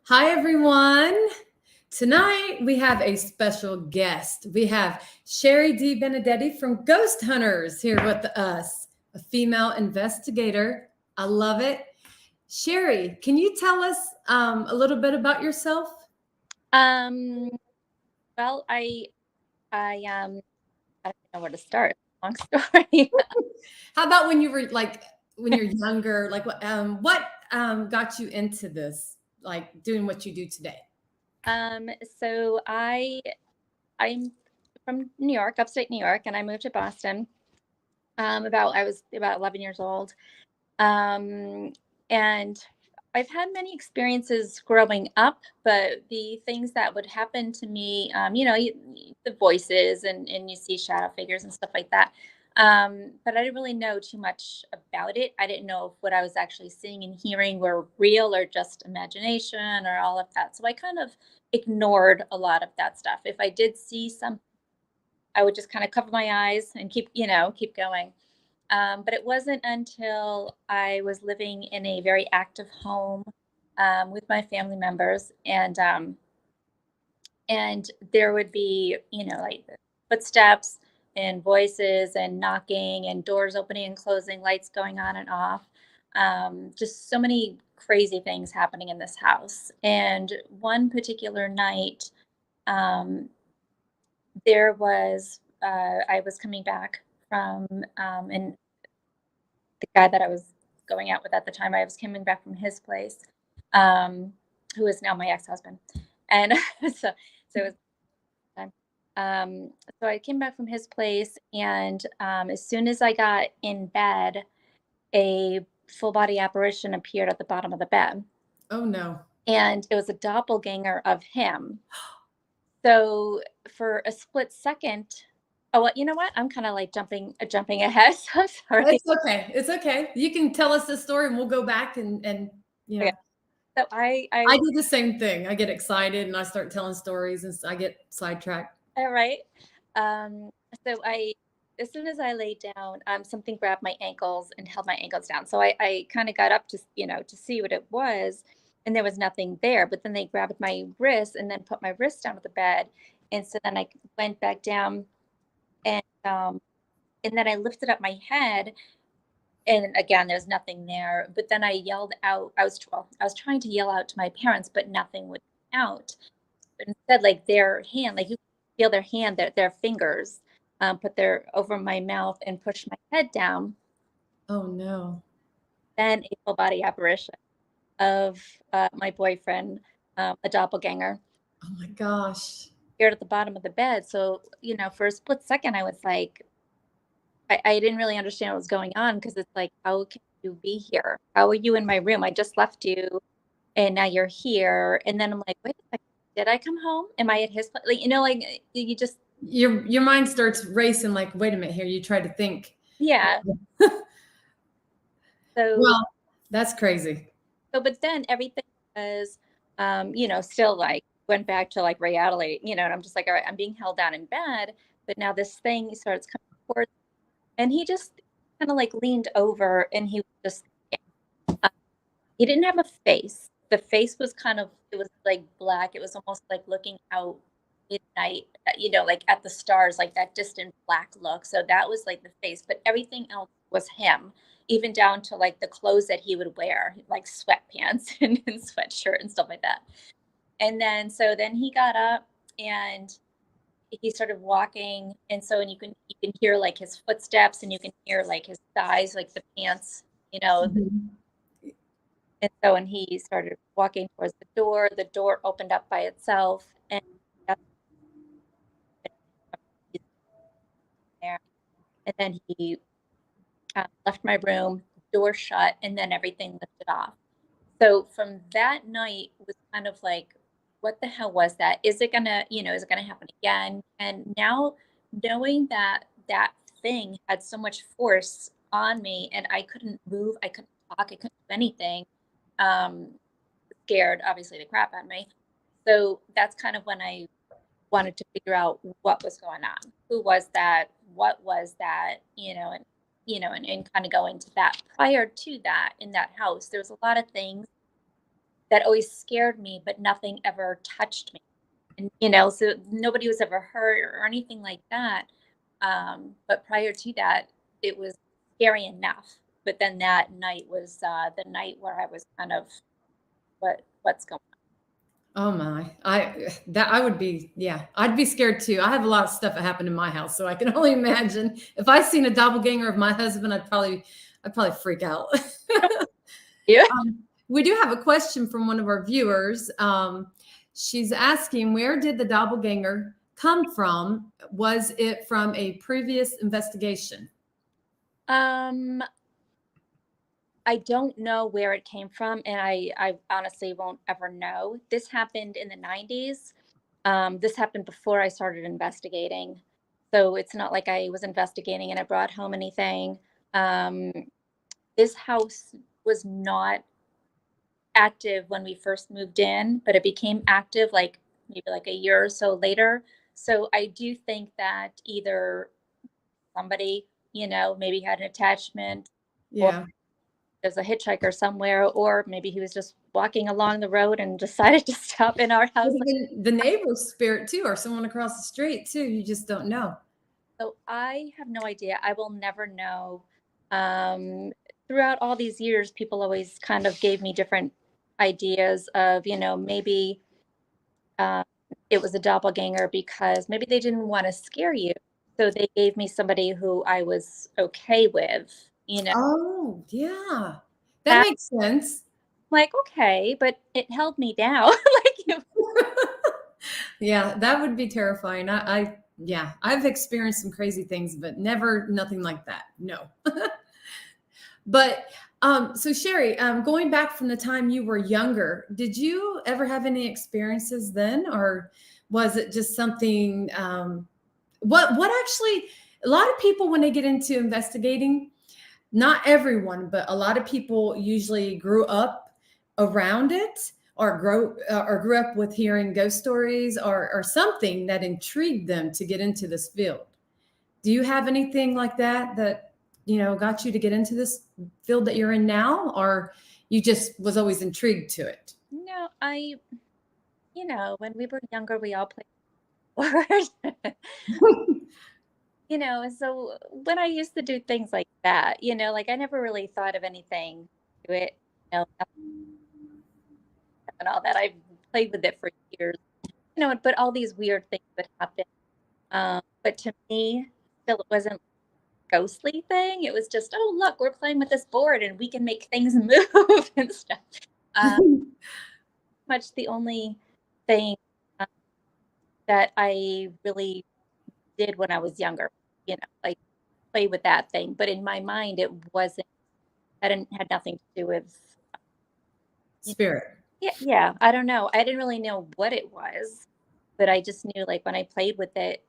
Hi, everyone. Tonight we have a special guest. We have Shari Debenedetti from Ghost Hunters here with us, a female investigator. I love it. Shari, can you tell us a little bit about yourself? Um, well, I don't know where to start. Long story. How about when you were when you're younger? What got you into this, like doing what you do today? Um, so I'm from New York, upstate New York, and I moved to Boston. I was about 11 years old. Um, and I've had many experiences growing up, but the things that would happen to me, the voices and you see shadow figures and stuff like that. But I didn't really know too much about it. I didn't know if what I was actually seeing and hearing were real or just imagination or all of that. So I kind of ignored a lot of that stuff. If I did see something, I would just kind of cover my eyes and keep going. But it wasn't until I was living in a very active home with my family members, and there would be, like footsteps and voices and knocking and doors opening and closing, lights going on and off. Just so many crazy things happening in this house. And one particular night, um, I was coming back from, and the guy that I was going out with at the time, I was coming back from his place, um, who is now my ex-husband. And so it was time. So I came back from his place, and as soon as I got in bed, a full body apparition appeared at the bottom of the bed, Oh no. and it was a doppelganger of him. So for a split second, oh, well, you know what? I'm kind of like jumping ahead. So I'm sorry. It's okay. It's okay. You can tell us the story and we'll go back and you Okay. know, So I I do the same thing. I get excited and I start telling stories and I get sidetracked. all right. Um, so as soon as I laid down, something grabbed my ankles and held my ankles down. So I kind of got up to see what it was, and there was nothing there. But then they grabbed my wrist and then put my wrist down with the bed, and so then I went back down, and um, and then I lifted up my head, and again, there's nothing there. But then I yelled out. I was trying to yell out to my parents, but nothing would come out. But instead, like their hand, like you feel their hand, their fingers, put their over my mouth and push my head down. Oh no. Then a full body apparition of my boyfriend, a doppelganger, Oh my gosh. here at the bottom of the bed. So for a split second, I was like, I didn't really understand what was going on, because it's like, how can you be here? How are you in my room? I just left you, and now you're here. And then I'm like, wait a second, did I come home? Am I at his place? Like, you just, Your mind starts racing like, wait a minute here. You try to think. yeah. So, Well, that's crazy. but then everything was, still like went back to like reality, and I'm just like, all right, I'm being held down in bed, but now this thing starts coming towards, and he just kind of like leaned over, and he was just, uh, he didn't have a face. The face was it was like black. It was almost like looking out midnight, like at the stars, like that distant black look. So that was like the face, but everything else was him, even down to like the clothes that he would wear, like sweatpants and sweatshirt and stuff like that. And then he got up, and he started walking, and you can hear like his footsteps, and you can hear like his thighs, like the pants, you know, Mhm. and so when he started walking towards the door opened up by itself, and that's when he's there. And then he left my room, door shut, and then everything lifted off. So from that night was kind of like, what the hell was that? Is it gonna happen again? And now, knowing that that thing had so much force on me, and I couldn't move, I couldn't talk, I couldn't do anything, um, scared obviously the crap out of me. So that's kind of when I wanted to figure out what was going on. Who was that? What was that? And kind of go into that. Prior to that, in that house, there was a lot of things that always scared me, but nothing ever touched me. And, you know, so nobody was ever hurt or anything like that. But prior to that, it was scary enough. But then that night was the night where I was kind of, what's going Oh my. I would be, yeah, I'd be scared too. I have a lot of stuff that happened in my house, so I can only imagine if I seen a doppelganger of my husband, I'd probably freak out. on? Yeah. We do have a question from one of our viewers. She's asking, where did the doppelganger come from? Was it from a previous investigation? Um, I don't know where it came from, and I honestly won't ever know. This happened in the 90s. This happened before I started investigating. So it's not like I was investigating and I brought home anything. Um, this house was not active when we first moved in, but it became active like maybe like a year or so later. So I do think that either somebody, you know, maybe had an attachment, or Yeah. there's a hitchhiker somewhere, or maybe he was just walking along the road and decided to stop in our house. Could have been the neighbor's spirit too, or someone across the street too. You just don't know. So I have no idea. I will never know. Um, Throughout all these years, people always kind of gave me different ideas of, you know, maybe uh, it was a doppelganger because maybe they didn't want to scare you. So they gave me somebody who I was okay with, you know. Oh, yeah. That That, makes sense. like, okay, but it held me down. Like, Yeah, that would be terrifying. Yeah, I've experienced some crazy things, but never nothing like that. No. But so Sherry, going back from the time you were younger, did you ever have any experiences then, or was it just something? What actually? A lot of people when they get into investigating, not everyone, but a lot of people usually grew up around it or grew up with hearing ghost stories or something that intrigued them to get into this field. Do you have anything like that that got you to get into this field that you're in now, or you just was always intrigued to it? no, you know, when we were younger, we all played sports. You know, so when I used to do things like that, you know, like I never really thought of anything to it, you know, and all that. I played with it for years, you know, but all these weird things would happen. But to me, still, it wasn't a ghostly thing. It was just, oh, look, we're playing with this board and we can make things move and stuff. Uh, Much the only thing uh, that I really did when I was younger, you know, like play with that thing. But in my mind, it wasn't, had nothing to do with, Spirit. yeah, yeah. I don't know. I didn't really know what it was, but I just knew like when I played with it,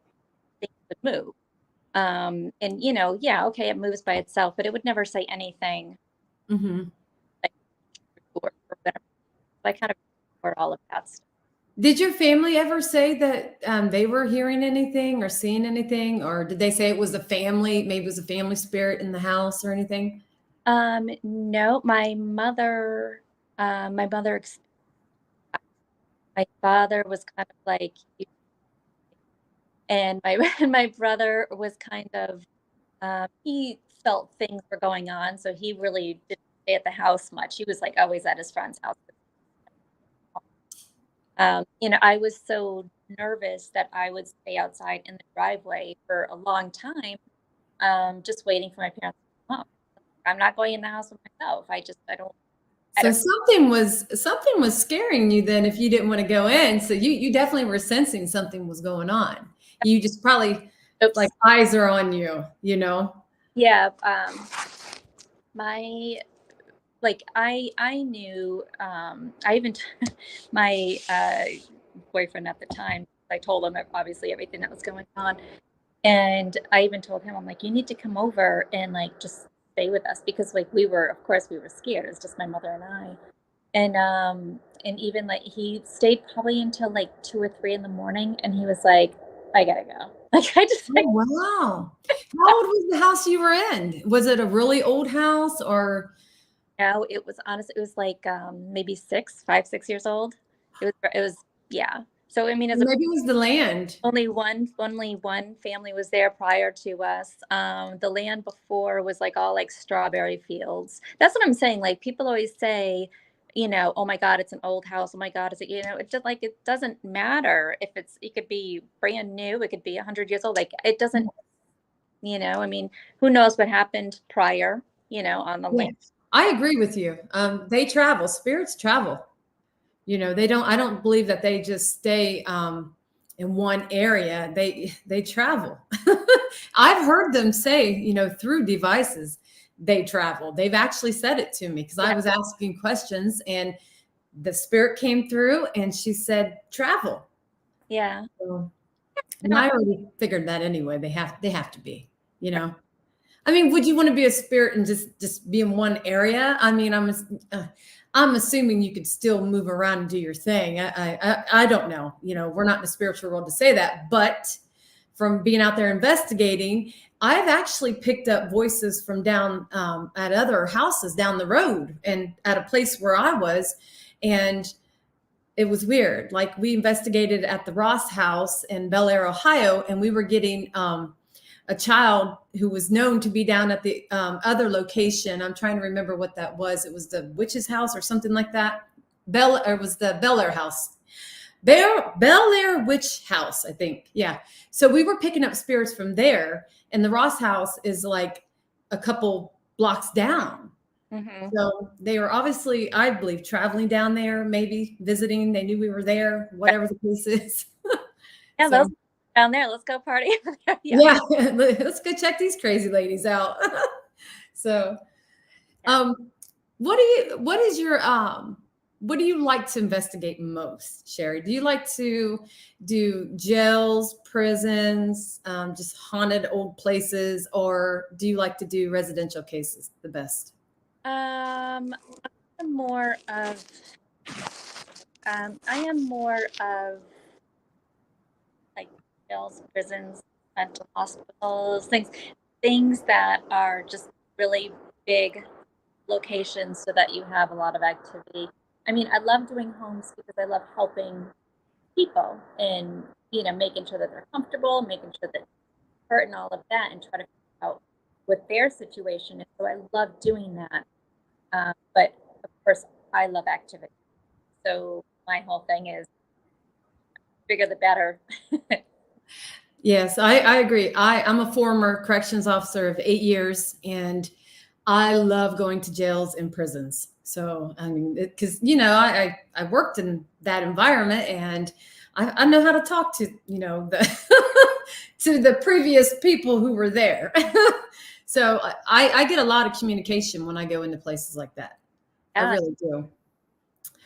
things would move. And you know, yeah, okay, it moves by itself, but it would never say anything Hmm. like or whatever. So I kind of ignored all of that stuff. Did your family ever say that they were hearing anything or seeing anything, or did they say it was a family, maybe it was a family spirit in the house or anything? No, my mother, my father was kind of like, and my and my brother was kind of, he felt things were going on, so he really didn't stay at the house much. He was like always at his friend's house. You know, I was so nervous that I would stay outside in the driveway for a long time, just waiting for my parents to come home. I'm not going in the house with myself. I So don't, something was scaring you then if you didn't want to go in. So you definitely were sensing something was going on. You just probably like oops. eyes are on you. Yeah. My, like, I knew, I even, my, boyfriend at the time, I told him obviously everything that was going on. And I even told him, I'm like, you need to come over and like just stay with us because like of course we were scared. It was just my mother and I. And even like he stayed probably until like 2 or 3 in the morning and he was like, I gotta go. Like I just Oh like wow. How old was the house you were in? Was it a really old house or No, it was honest. It was like maybe 6 years old. It was yeah. So I mean, as a Maybe it was the land. only one family was there prior to us. The land before was like all like strawberry fields. That's what I'm saying. Like people always say, oh my God, it's an old house. Oh my God, is it? It just like it doesn't matter if it could be brand new. It could be 100 years old. Like it doesn't. I mean, who knows what happened prior? On the Yeah, land. I agree with you. They travel, spirits travel. They don't, I don't believe that they just stay in one area. They travel. I've heard them say, through devices, they travel. They've actually said it to me because I Yeah, was asking questions and the spirit came through and she said, travel. yeah. So, I and don't. I already figured that anyway. They have to be, you know. I mean, would you want to be a spirit and just be in one area? I mean, I'm assuming you could still move around and do your thing. I don't know. We're not in the spiritual world to say that, but from being out there investigating, I've actually picked up voices from down at other houses down the road and at a place where I was, and it was weird. Like we investigated at the Ross house in Bel Air, Ohio, and we were getting a child who was known to be down at the other location. I'm trying to remember what that was. It was the witch's house or something like that. It was the Bel Air house. Bel Air Witch House, I think. Yeah. So we were picking up spirits from there, and the Ross house is like a couple blocks down. Hmm. So they were obviously, I believe, traveling down there, maybe visiting. They knew we were there, whatever the case is. Yeah, those So down there. Let's go party. Yeah. yeah, let's go check these crazy ladies out. So, Yeah. um, what do you like to investigate most, Shari? Do you like to do jails, prisons, just haunted old places, or do you like to do residential cases the best? I'm more of I am more of like jails, prisons, mental hospitals, things that are just really big locations so that you have a lot of activity. I mean, I love doing homes because I love helping people and making sure that they're comfortable, making sure that they're hurt and all of that, and try to figure out what their situation is. So I love doing that. But of course, I love activity. So my whole thing is bigger the better. Yes, I agree. I'm a former corrections officer of 8 years, and I love going to jails and prisons. So, I mean, because, I worked in that environment and I know how to talk to, to the previous people who were there. So I get a lot of communication when I go into places like that. I Yeah. really do.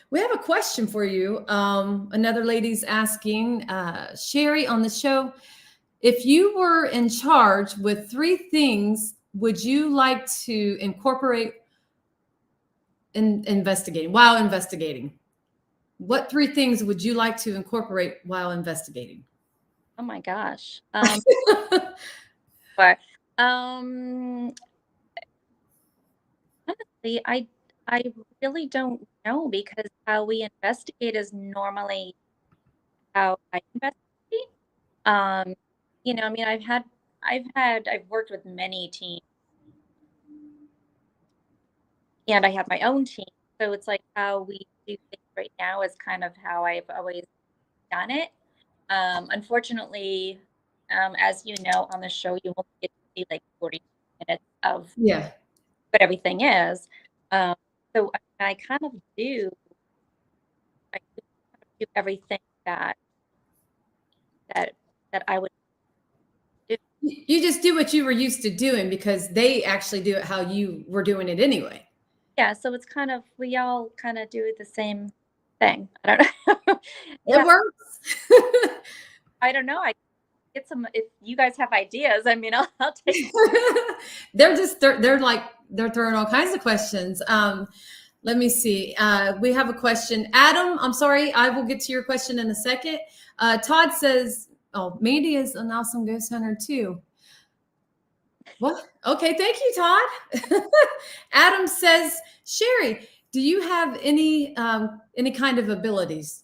We have a question for you. Another lady's asking, Shari on the show, if you were in charge with 3 things, would you like to incorporate in investigating while investigating? What 3 things would you like to incorporate while investigating? Oh my gosh. But um, honestly, I really don't know because how we investigate is normally how I investigate. Um, I mean, I've worked with many teams, and I have my own team. So it's like how we do things right now is kind of how I've always done it. Unfortunately, as you know, on the show, you only get to see like 40 minutes of Yeah. what everything is. Um, so I kind of I do kind of do everything that that I would do. You just do what you were used to doing because they actually do it how you were doing it anyway. Yeah, so it's kind of we all kind of do the same thing. I don't know. It Yeah, works. I don't know. I get some if you guys have ideas. I mean, I'll take. They're throwing all kinds of questions. Let me see. We have a question. Adam, I'm sorry. I will get to your question in a second. Todd says, oh, Mandy is an awesome ghost hunter too. What? Okay, thank you, Todd. Adam says Sherry, do you have any kind of abilities?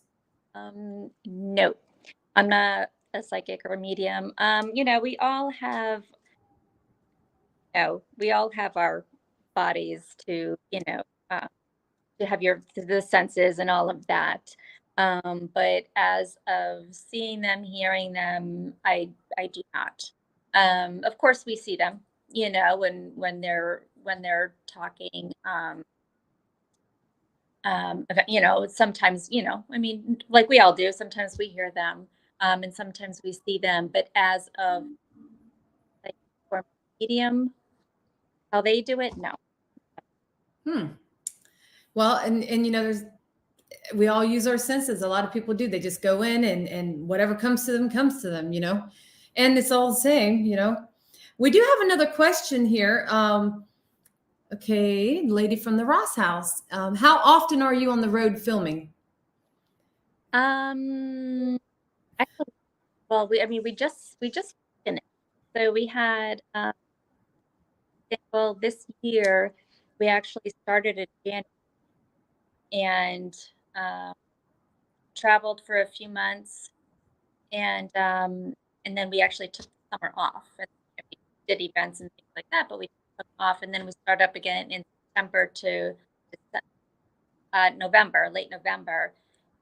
No, I'm not a psychic or a medium. We all have, we all have our bodies uh, to have the senses and all of that. But as of seeing them, hearing them, I do not. Of course, we see them, when they're talking. Sometimes, I mean, like we all do. Sometimes we hear them, and sometimes we see them. But as of like for medium, how they do it, no. Hmm. Well, and there's we all use our senses. A lot of people do. They just go in and whatever comes to them comes to them, And it's all the same. We do have another question here. Okay, lady from the Ross house. How often are you on the road filming? Um, Actually, well, we just finished. So we had, well, this year we actually started in January and um, traveled for a few months, and then we actually took the summer off and we did events and things like that. But we took off, and then we start up again in September to November, late November.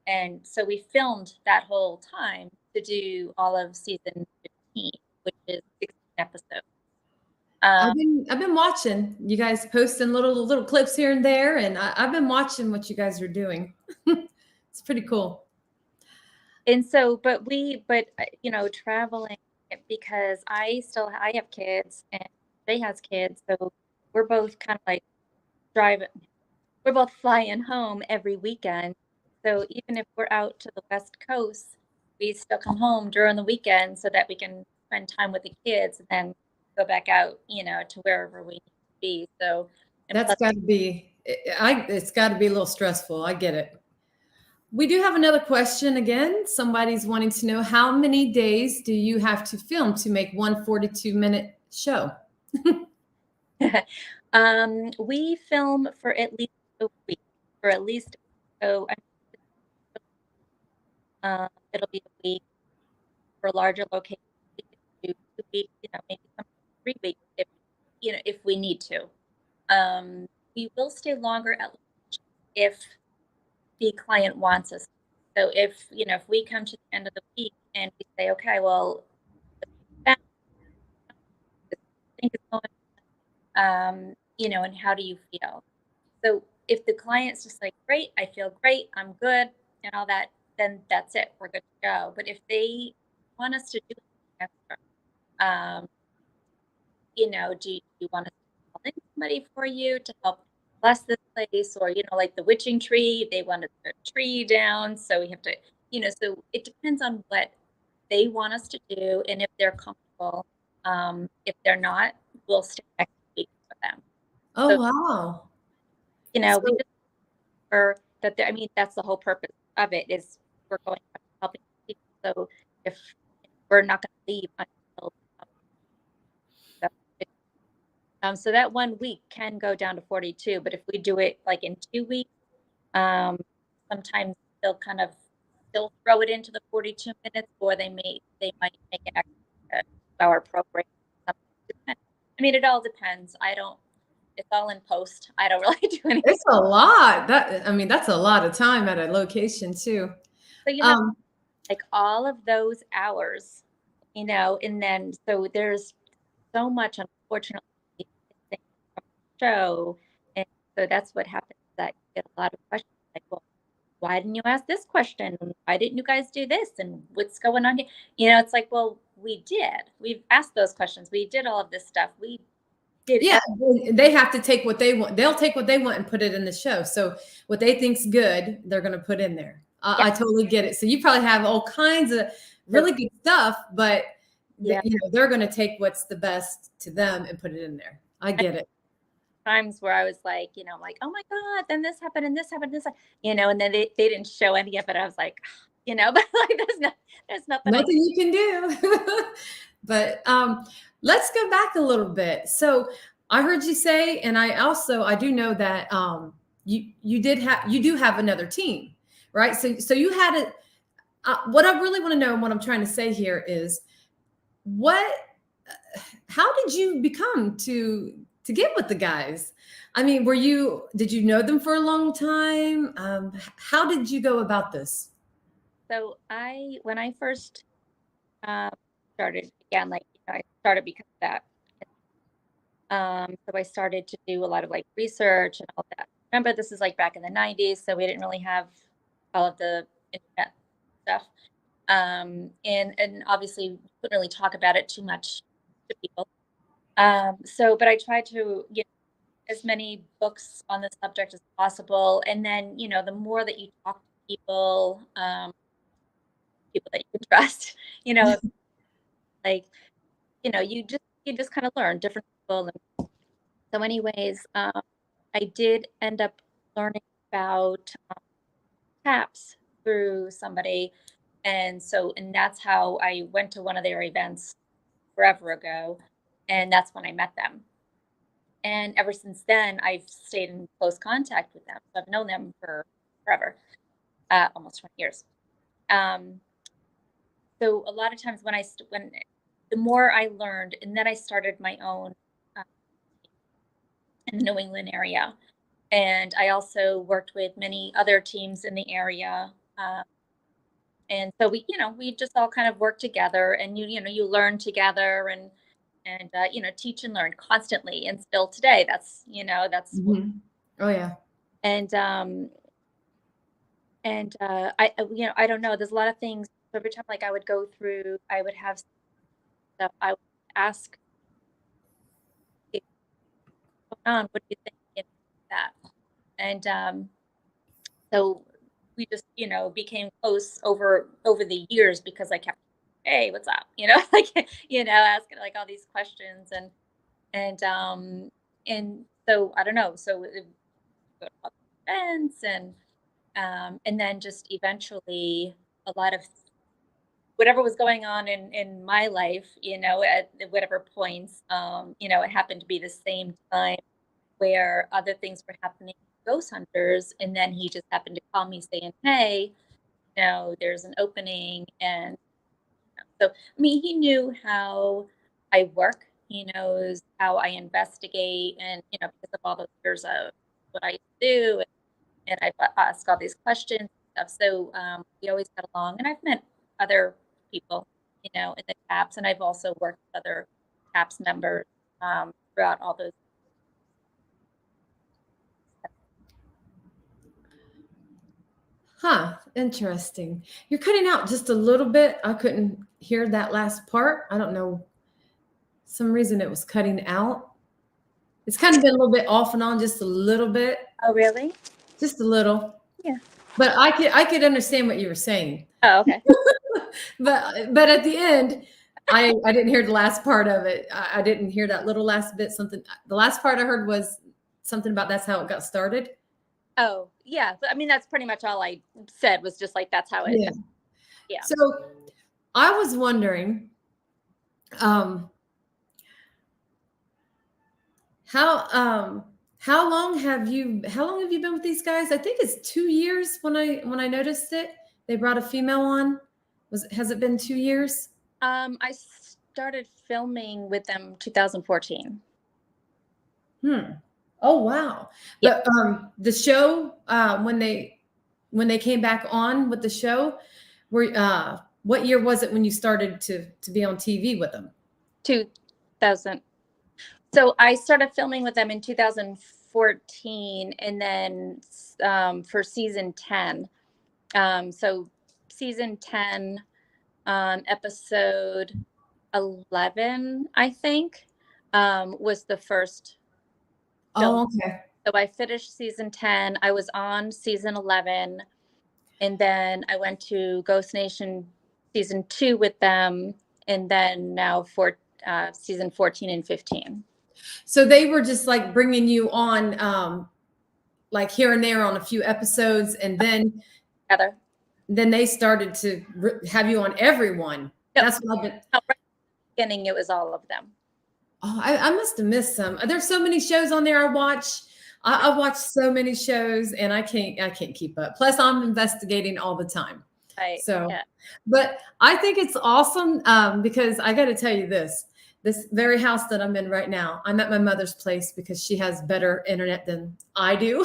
And so we filmed that whole time to do all of season 15, which is 16 episodes. Um, I've been watching you guys posting little clips here and there, and I've been watching what you guys are doing. It's pretty cool. and so, traveling, because I have kids and Jay has kids, so we're both kind of like driving. We're both flying home every weekend. So even if we're out to the West Coast, we still come home during the weekend so that we can spend time with the kids and then go back out, to wherever we need to be. So, and That's plus, got to be. It's got to be a little stressful. I get it. We do have another question again. Somebody's wanting to know how many days do you have to film to make one 42-minute show? we film for at least a week, for at least, so it'll be a week for larger locations. We could do 2 weeks, maybe some 3 weeks if we need to. We will stay longer at lunch if the client wants us. So if we come to the end of the week and we say, okay, well, I think it's going, and how do you feel? So if the client's just like, great, I feel great, I'm good, and all that, then that's it. We're good to go. But if they want us to do extra, um, do you want us to call in somebody for you to help bless this place? Or, like the witching tree, they wanted the tree down. So we have to, so it depends on what they want us to do and if they're comfortable. If they're not, we'll stay next week for them. Oh So, wow! we So just prefer that, I mean, that's the whole purpose of it is we're going to helping people. So if we're not going to leave until so that 1 week can go down to 42, but if we do it like in 2 weeks, um, sometimes they'll kind of still throw it into the 42 minutes, or they might make an extra 2-hour program. I mean, it all depends. It's all in post. I don't really do anything. it's a lot. That's a lot of time at a location too. So Um, like all of those hours, and then so there's so much, unfortunately, missing from the show. And so that's what happens, that you get a lot of questions like, well, why didn't you ask this question? Why didn't you guys do this? And what's going on here? It's like, well, we did. We've asked those questions. We did all of this stuff. We did. yeah, they have to take what they want. They'll take what they want and put it in the show. So what they think's good, they're going to put in there. Yeah. I totally get it. So you probably have all kinds of really good stuff, but Yeah. they're going to take what's the best to them and put it in there. I get it. Times where I was like, like, oh my God, then this happened and this happened, and then they didn't show any of it. I was like, but like there's nothing Nothing you can do. But let's go back a little bit. So I heard you say, and I do know that you do have another team, right? So you had it. What I really want to know, and what I'm trying to say here is, what how did you become to get with the guys? I mean, did you know them for a long time? How did you go about this? So when I first started, again, like, I started because of that. So I started to do a lot of like research and all that. Remember, this is like back in the 90s, so we didn't really have all of the internet stuff. And obviously we couldn't really talk about it too much to people. But I tried to get as many books on the subject as possible. And then, the more that you talk to people that you can trust, you know, like, you just kind of learn different people. And so anyways, I did end up learning about taps through somebody. And that's how I went to one of their events forever ago. And that's when I met them. And ever since then, I've stayed in close contact with them. So I've known them for forever, almost 20 years. So a lot of times when the more I learned, and then I started my own uh, in the New England area, and I also worked with many other teams in the area. And so we just all kind of work together, and you learn together, and teach and learn constantly. And still today, that's Mhm. Oh yeah. and I don't know. There's a lot of things. So every time, like, I would go through, I would have stuff. I would ask, "Hey, what's going on? What do you think?" That. And so we just, became close over the years, because I kept, "Hey, what's up?" Like, asking like all these questions. And so I don't know. So it, go to all the events, and then just eventually a lot of whatever was going on in my life, at whatever points, it happened to be the same time where other things were happening with Ghost Hunters. And then he just happened to call me saying, "Hey, there's an opening." And so, I mean, he knew how I work. He knows how I investigate, and because of all those years of what I do, and I ask all these questions and stuff. So we always got along, and I've met other people, in the TAPS, and I've also worked with other TAPS members throughout all those. Huh, interesting. You're cutting out just a little bit. I couldn't hear that last part. I don't know. Some reason it was cutting out. It's kind of been a little bit off and on, just a little bit, Oh, really? just a little. Yeah. But I could understand what you were saying. Oh, okay. But at the end, I didn't hear the last part of it. I didn't hear that little last bit. Something. The last part I heard was something about that's how it got started. Oh, yeah. But I mean, that's pretty much all I said, was just like, that's how it. Yeah. Yeah. So I was wondering, um, how um, how long have you been with these guys? I think it's 2 years when I noticed it. They brought a female on. Has it been 2 years? I started filming with them 2014. Hmm. Oh wow. Yeah. But the show when they came back on with the show, what year was it when you started to be on TV with them? 2000. So I started filming with them in 2014, and then for season 10. So season 10, episode 11, I think, was the first film. Oh, okay. So I finished season 10. I was on season 11, and then I went to Ghost Nation season 2 with them, and then now for season 14 and 15. So they were just like bringing you on, like here and there on a few episodes, and Together. then they started to have you on everyone. No, That's what I've been. no, right at the beginning, it was all of them. Oh, I must have missed some. There's so many shows on there I watch. I watch so many shows and I can't keep up. Plus I'm investigating all the time. Right. So, Yeah. but I think it's awesome because I got to tell you this very house that I'm in right now, I'm at my mother's place because she has better internet than I do.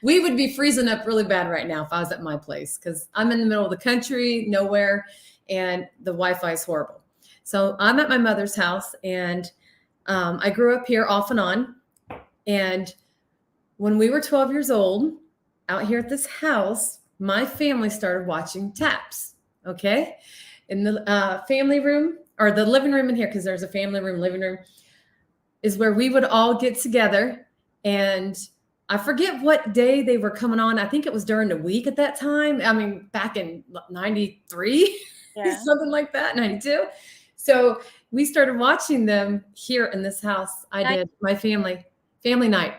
We would be freezing up really bad right now if I was at my place because I'm in the middle of the country, nowhere, and the Wi-Fi is horrible. So I'm at my mother's house, and I grew up here off and on. And when we were 12 years old, out here at this house, my family started watching Taps. Okay, in the family room or the living room in here, because there's a family room, living room is where we would all get together. And I forget what day they were coming on. I think it was during the week at that time. I mean, back in 93, Yeah. something like that, 92. So we started watching them here in this house. I did, my family night.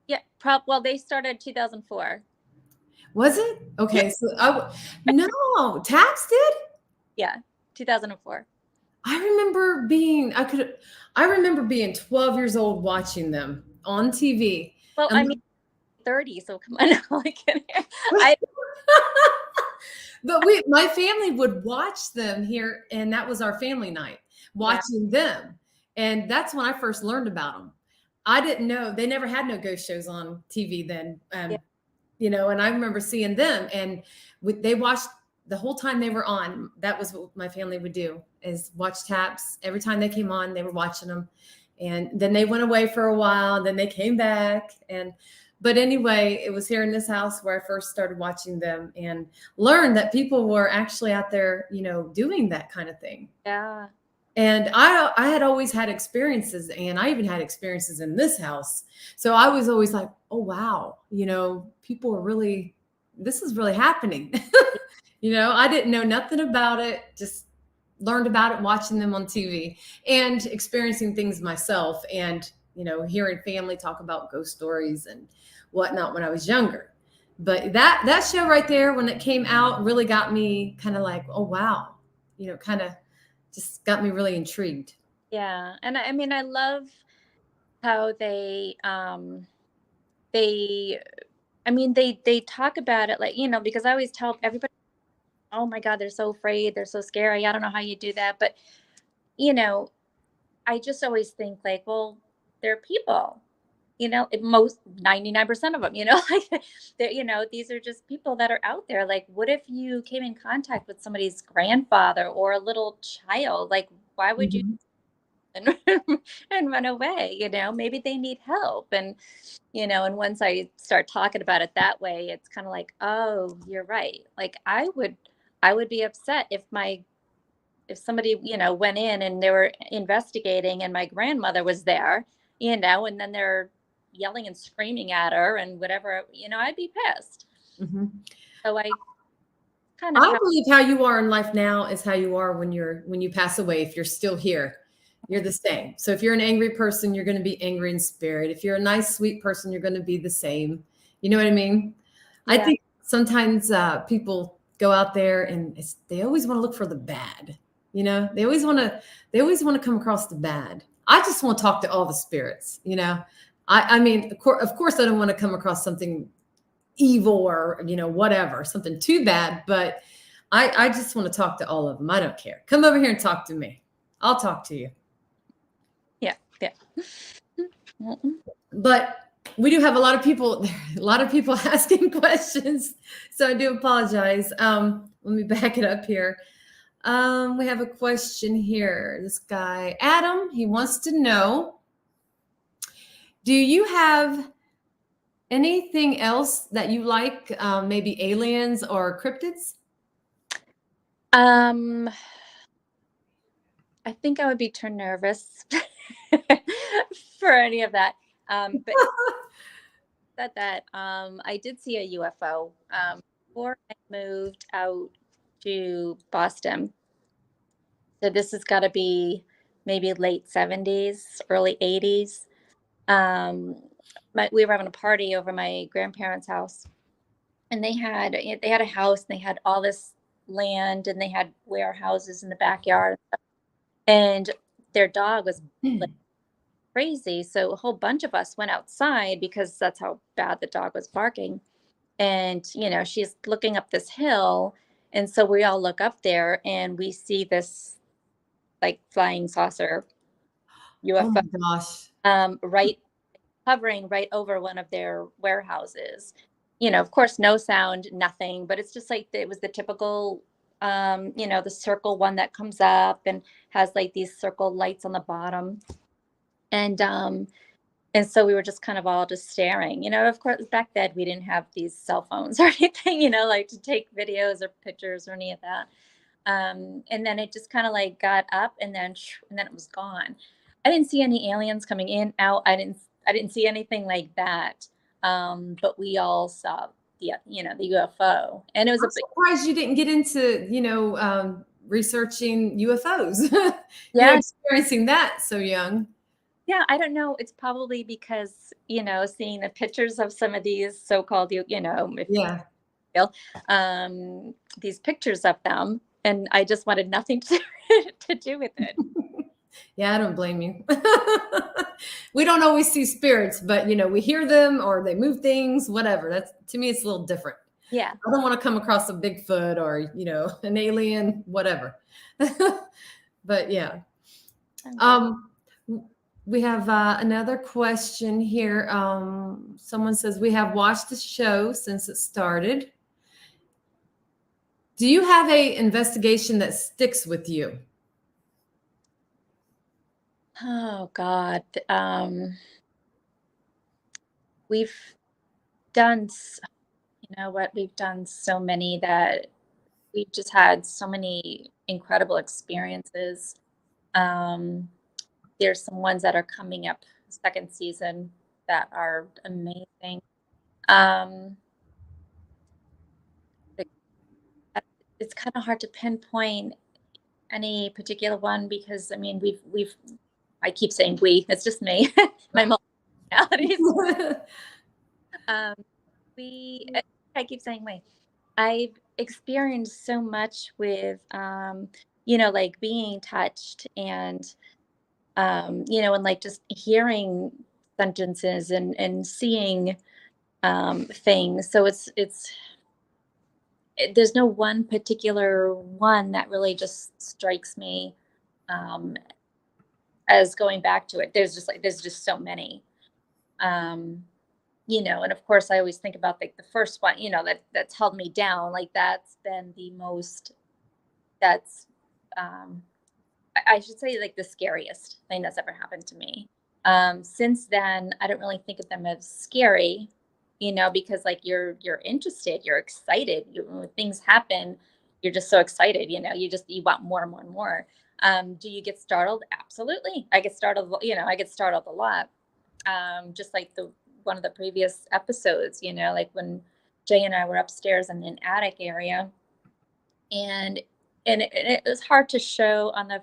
Yeah. Well, they started 2004. Was it? Okay. So no, Taps did? Yeah. 2004. I remember being 12 years old watching them on TV. Well, And I mean, 30, so come on. Like, I, but my family would watch them here, and that was our family night, watching them. And that's when I first learned about them. I didn't know they never had no ghost shows on TV then. Yeah. You know, and I remember seeing them, and they watched the whole time they were on. That was what my family would do, is watch Taps. Every time they came on, they were watching them. And then they went away for a while, and then they came back. But anyway, it was here in this house where I first started watching them and learned that people were actually out there, you know, doing that kind of thing. yeah. And I had always had experiences, and I even had experiences in this house. So I was always like, oh, wow, you know, people are really, this is really happening. You know, I didn't know nothing about it, just learned about it watching them on TV and experiencing things myself, and, you know, hearing family talk about ghost stories and whatnot when I was younger. But that show right there, when it came out, really got me kind of like, oh, wow, you know, kind of just got me really intrigued. Yeah. And I mean, I love how they, I mean, they talk about it like, because I always tell everybody, oh my God, they're so afraid. They're so scary. I don't know how you do that. But, you know, I just always think like, well, they're people, most 99% of them, like these are just people that are out there. Like, what if you came in contact with somebody's grandfather or a little child? Like, why would you Mhm. and, and run away? Maybe they need help. And once I start talking about it that way, it's kind of like, oh, you're right. Like, I would be upset if somebody, went in and they were investigating and my grandmother was there, and then they're yelling and screaming at her and whatever, I'd be pissed. Mhm. So I kind of I have, believe how you are in life now is how you are when you pass away. If you're still here, you're the same. So if you're an angry person, you're going to be angry in spirit. If you're a nice, sweet person, you're going to be the same. You know what I mean? I yeah, think sometimes people go out there and they always want to look for the bad. You know, they always want to come across the bad. I just want to talk to all the spirits. You know, I mean, of course, I don't want to come across something evil or, you know, whatever, something too bad. But I just want to talk to all of them. I don't care. Come over here and talk to me. I'll talk to you. yeah, yeah. Mm-mm. But we do have a lot of people, asking questions. So I do apologize. Let me back it up here. We have a question here. This guy, Adam, he wants to know, do you have anything else that you like? Maybe aliens or cryptids? um I think I would be too nervous for any of that. But said that I did see a UFO before I moved out to Boston. So this has got to be maybe late 70s, early 80s. Um, we were having a party over my grandparents' house, and they had a house, and they had all this land, and they had warehouses in the backyard, and their dog was like crazy. So a whole bunch of us went outside because that's how bad the dog was barking. And, she's looking up this hill. And so we all look up there and we see this like flying saucer Oh UFO, my gosh. right, hovering right over one of their warehouses. Of course, no sound, nothing, but it's just like it was the typical, the circle one that comes up and has like these circle lights on the bottom. And so we were just kind of all just staring. Of course, back then we didn't have these cell phones or anything, like to take videos or pictures or any of that. And then it just kind of like got up and then it was gone. I didn't see any aliens coming in, out. I didn't see anything like that. But we all saw the UFO, and it was I'm surprised you didn't get into, researching UFOs. yeah, Experiencing that so young. yeah. I don't know. It's probably because seeing the pictures of some of these so-called if Yeah. real, these pictures of them, and I just wanted nothing to do with it. Yeah, I don't blame you. We don't always see spirits, but we hear them or they move things, whatever. That's, to me, it's a little different. Yeah. I don't want to come across a Bigfoot or, an alien, whatever. But yeah. We have another question here. Someone says, we have watched the show since it started. Do you have a investigation that sticks with you? Oh God. We've done, we've done so many that we've just had so many incredible experiences. Um, there's some ones that are coming up second season that are amazing. Um, it- it's kind of hard to pinpoint any particular one because I keep saying we, it's just me, my personalities. Um, I keep saying we. I've experienced so much with, like being touched and, and like just hearing sentences and seeing things. So there's no one particular one that really just strikes me um, as going back to it. There's just so many. Um, and of course I always think about like the first one, that's held me down. Like that's been the most, that's, I should say like the scariest thing that's ever happened to me. Since then, I don't really think of them as scary, because like you're interested, you're excited. When things happen, you're just so excited, you want more and more and more. Do you get startled? Absolutely. I get startled a lot. Just like the one of the previous episodes, like when Jay and I were upstairs in an attic area, and it was hard to show on the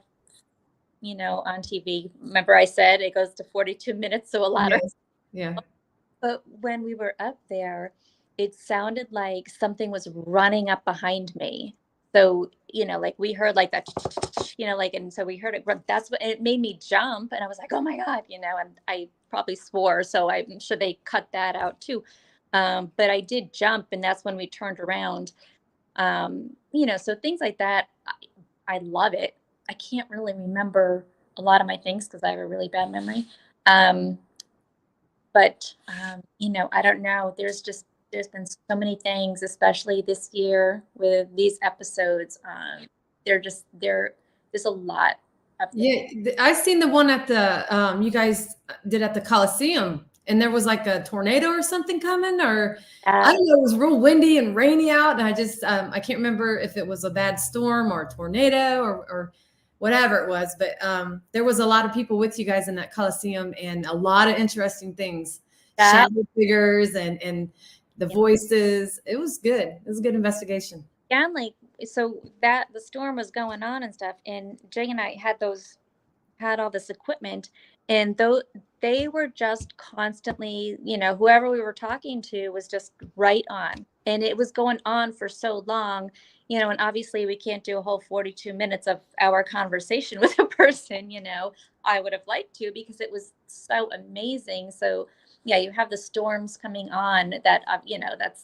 on TV. Remember, I said it goes to 42 minutes, so a lot of. Yes. Yeah. But when we were up there, it sounded like something was running up behind me. So, like we heard like that, and so we heard it. That's what it made me jump. And I was like, oh my God, and I probably swore. So I'm sure they cut that out too. But I did jump, and that's when we turned around. So things like that, I love it. I can't really remember a lot of my things because I have a really bad memory. But I don't know. There's been so many things, especially this year with these episodes. There's a lot of things. Yeah, I seen the one at the you guys did at the Coliseum, and there was like a tornado or something coming, or I don't know, it was real windy and rainy out, and I can't remember if it was a bad storm or a tornado or whatever it was, but there was a lot of people with you guys in that Coliseum, and a lot of interesting things, shadow figures and the voices. It was good. It was a good investigation. Yeah, like so that the storm was going on and stuff, and Jay and I had all this equipment, and though they were just constantly, whoever we were talking to was just right on. And it was going on for so long, and obviously we can't do a whole 42 minutes of our conversation with a person, I would have liked to, because it was so amazing. So yeah, you have the storms coming on that,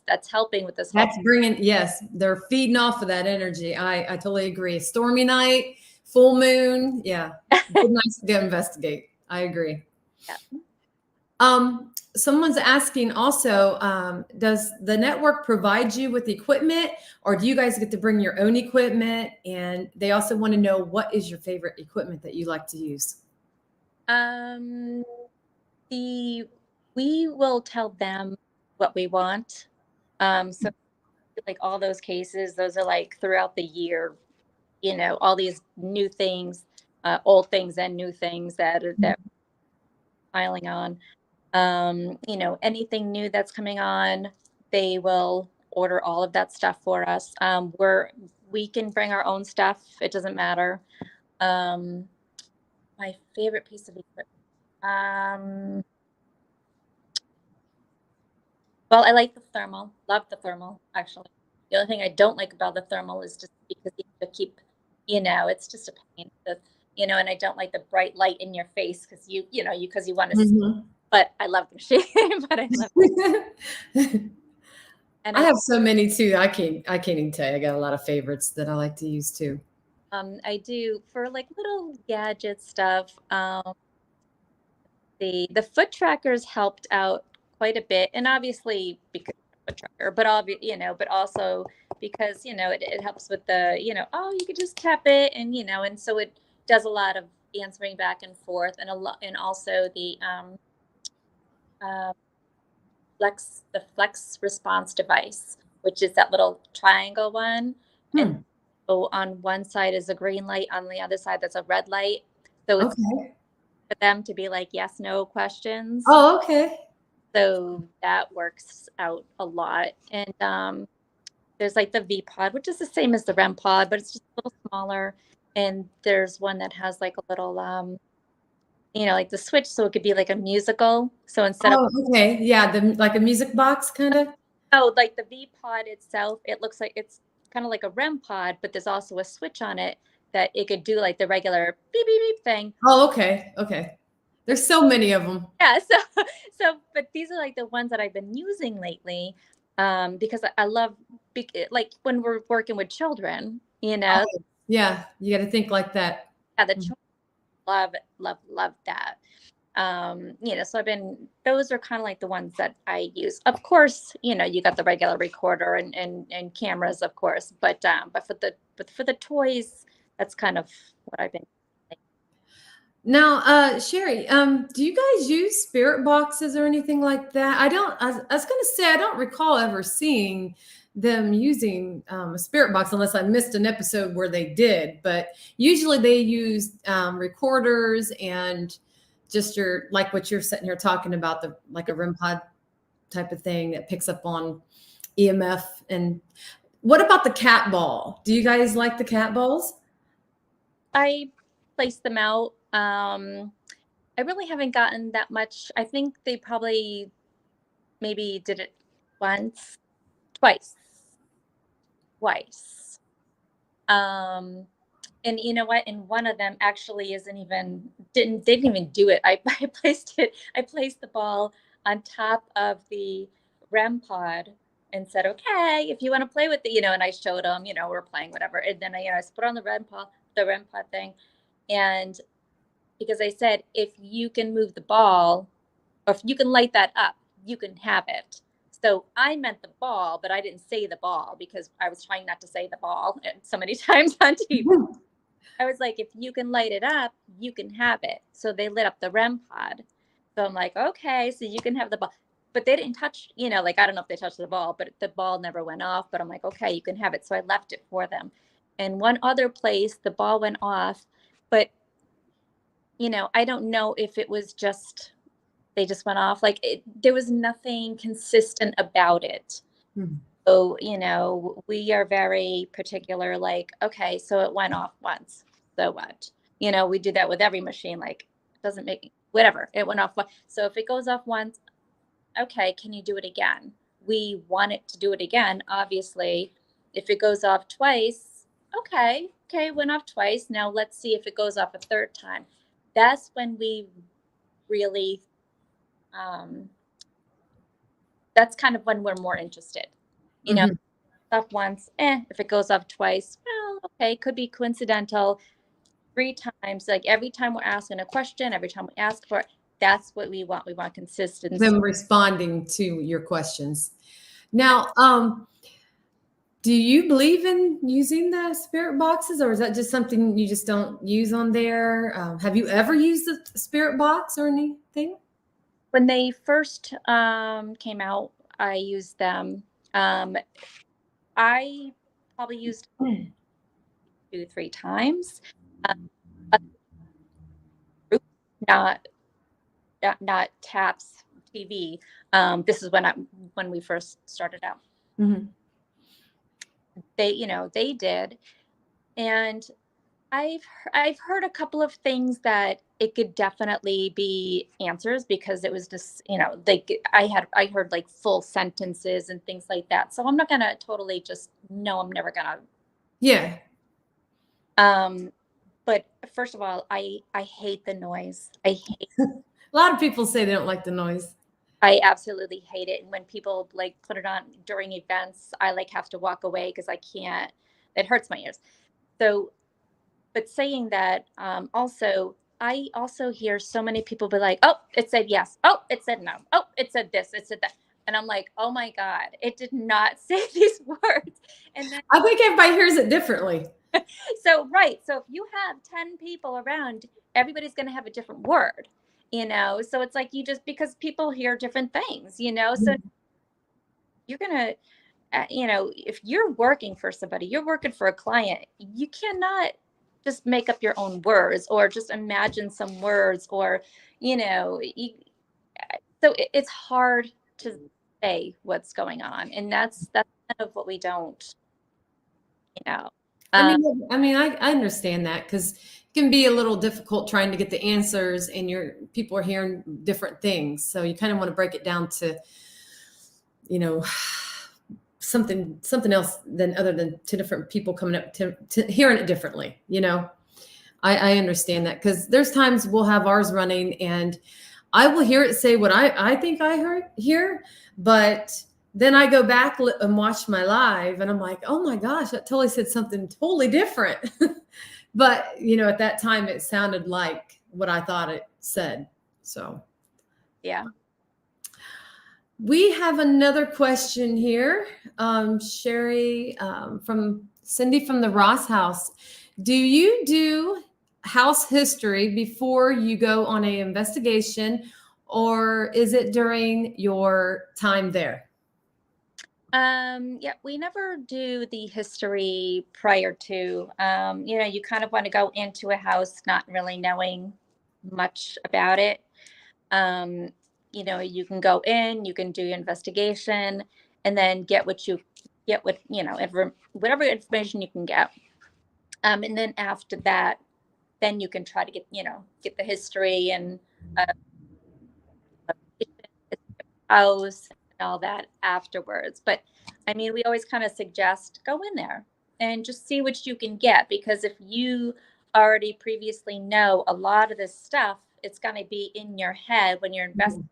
that's helping with this whole. That's bringing, yes, they're feeding off of that energy. I totally agree. Stormy night, full moon. Yeah. Good nights to go investigate. I agree. Yeah. Someone's asking also, does the network provide you with equipment, or do you guys get to bring your own equipment? And they also want to know, what is your favorite equipment that you like to use? Um, we will tell them what we want. So like all those cases, those are like throughout the year, all these new things, old things and new things that piling on. Anything new that's coming on, they will order all of that stuff for us. We can bring our own stuff. It doesn't matter. My favorite piece of equipment. Well, I like the thermal. Love the thermal, actually. The only thing I don't like about the thermal is just because you have to keep, it's just a pain. And I don't like the bright light in your face because because you want to. Mhm. But I love the machine. But I love it. And I have so many too. I can't even tell you. I got a lot of favorites that I like to use too. I do for like little gadget stuff. The foot trackers helped out quite a bit, and obviously because of foot tracker, but also because it helps with the oh, you could just tap it, and so it does a lot of answering back and forth, and also uh, the flex response device, which is that little triangle one. And Hmm. so on one side is a green light, on the other side that's a red light. So it's Okay. for them to be like yes, no questions. Oh, okay. So that works out a lot. And there's like the V pod, which is the same as the REM pod, but it's just a little smaller. And there's one that has like a little like the switch, so it could be like a musical. So instead of Oh, okay. Yeah, like a music box kind of. like the V pod itself, it looks like it's kind of like a REM pod, but there's also a switch on it that it could do like the regular beep beep beep thing. Oh, okay. Okay. There's so many of them. Yeah, but these are like the ones that I've been using lately, because I love like when we're working with children, Oh, yeah, you got to think like that. yeah, the Mhm. children love that. So those are kind of like the ones that I use. Of course, you got the regular recorder and cameras, of course, but for the toys, that's kind of what I've been. Now, Sherry, do you guys use spirit boxes or anything like that? I was going to say, I don't recall ever seeing them using a spirit box unless I missed an episode where they did. But usually they use recorders and just like what you're sitting here talking about, like a REM pod type of thing that picks up on EMF. And what about the cat ball? Do you guys like the cat balls? I placed them out. I really haven't gotten that much. I think they probably maybe did it once, twice, twice. And you know what? And one of them actually isn't even didn't even do it. I placed the ball on top of the REM pod and said, okay, if you want to play with it, and I showed them, we're playing whatever. And then I put on the REM pod thing. And because I said, if you can move the ball, or if you can light that up, you can have it. So I meant the ball, but I didn't say the ball because I was trying not to say the ball so many times on TV. I was like, if you can light it up, you can have it. So they lit up the REM pod. So I'm like, okay, so you can have the ball. But they didn't touch, like I don't know if they touched the ball, but the ball never went off. But I'm like, okay, you can have it. So I left it for them. And one other place, the ball went off, but I don't know if it was just they just went off. Like there was nothing consistent about it. Hmm. So, we are very particular, like, okay, so it went off once. So what? We do that with every machine, like it doesn't make whatever. It went off. So if it goes off once, okay, can you do it again? we want it to do it again, obviously. If it goes off twice, okay, went off twice. Now let's see if it goes off a third time. That's when we really, that's kind of when we're more interested. You know, off once, if it goes off twice, well, okay, could be coincidental. 3 times, like every time we're asking a question, every time we ask for it, that's what we want. We want consistency. Them responding to your questions. Now, do you believe in using the spirit boxes, or is that just something you just don't use on there? Have you ever used the spirit box or anything? When they first came out, I used them. I probably used 2-3 times. Not Taps TV. This is when we first started out. They did, and I've heard a couple of things that it could definitely be answers, because it was just, I heard like full sentences and things like that. So I'm not gonna totally just, no, I'm never gonna. Yeah. But first of all, I hate the noise. A lot of people say they don't like the noise. I absolutely hate it. And when people like put it on during events, I like have to walk away because I can't, it hurts my ears. So, but saying that, also, I also hear so many people be like, oh, it said yes. Oh, it said no. Oh, it said this, it said that. And I'm like, oh my God, it did not say these words. And then I think everybody hears it differently. So, right. So if you have 10 people around, everybody's going to have a different word, So it's like because people hear different things, So you're going to, if you're working for somebody, you're working for a client, you cannot just make up your own words or just imagine some words or, so it's hard to say what's going on. And that's kind of what we don't, I understand that, because it can be a little difficult trying to get the answers, and people are hearing different things. So you kind of want to break it down to, something else other than two different people coming up to hearing it differently. I understand that, because there's times we'll have ours running and I will hear it say what I think I hear, but then I go back and watch my live and I'm like, oh my gosh, that totally said something totally different. But, at that time it sounded like what I thought it said. So, yeah. We have another question here. Shari, from Cindy from the Ross house. Do you do house history before you go on an investigation, or is it during your time there? Yeah, we never do the history prior to, you kind of want to go into a house not really knowing much about it. You can go in, you can do your investigation, and then get whatever information you can get. And then after that, then you can try to get the history and house and all that afterwards. But we always kind of suggest go in there and just see what you can get, because if you already previously know a lot of this stuff, it's going to be in your head when you're investing.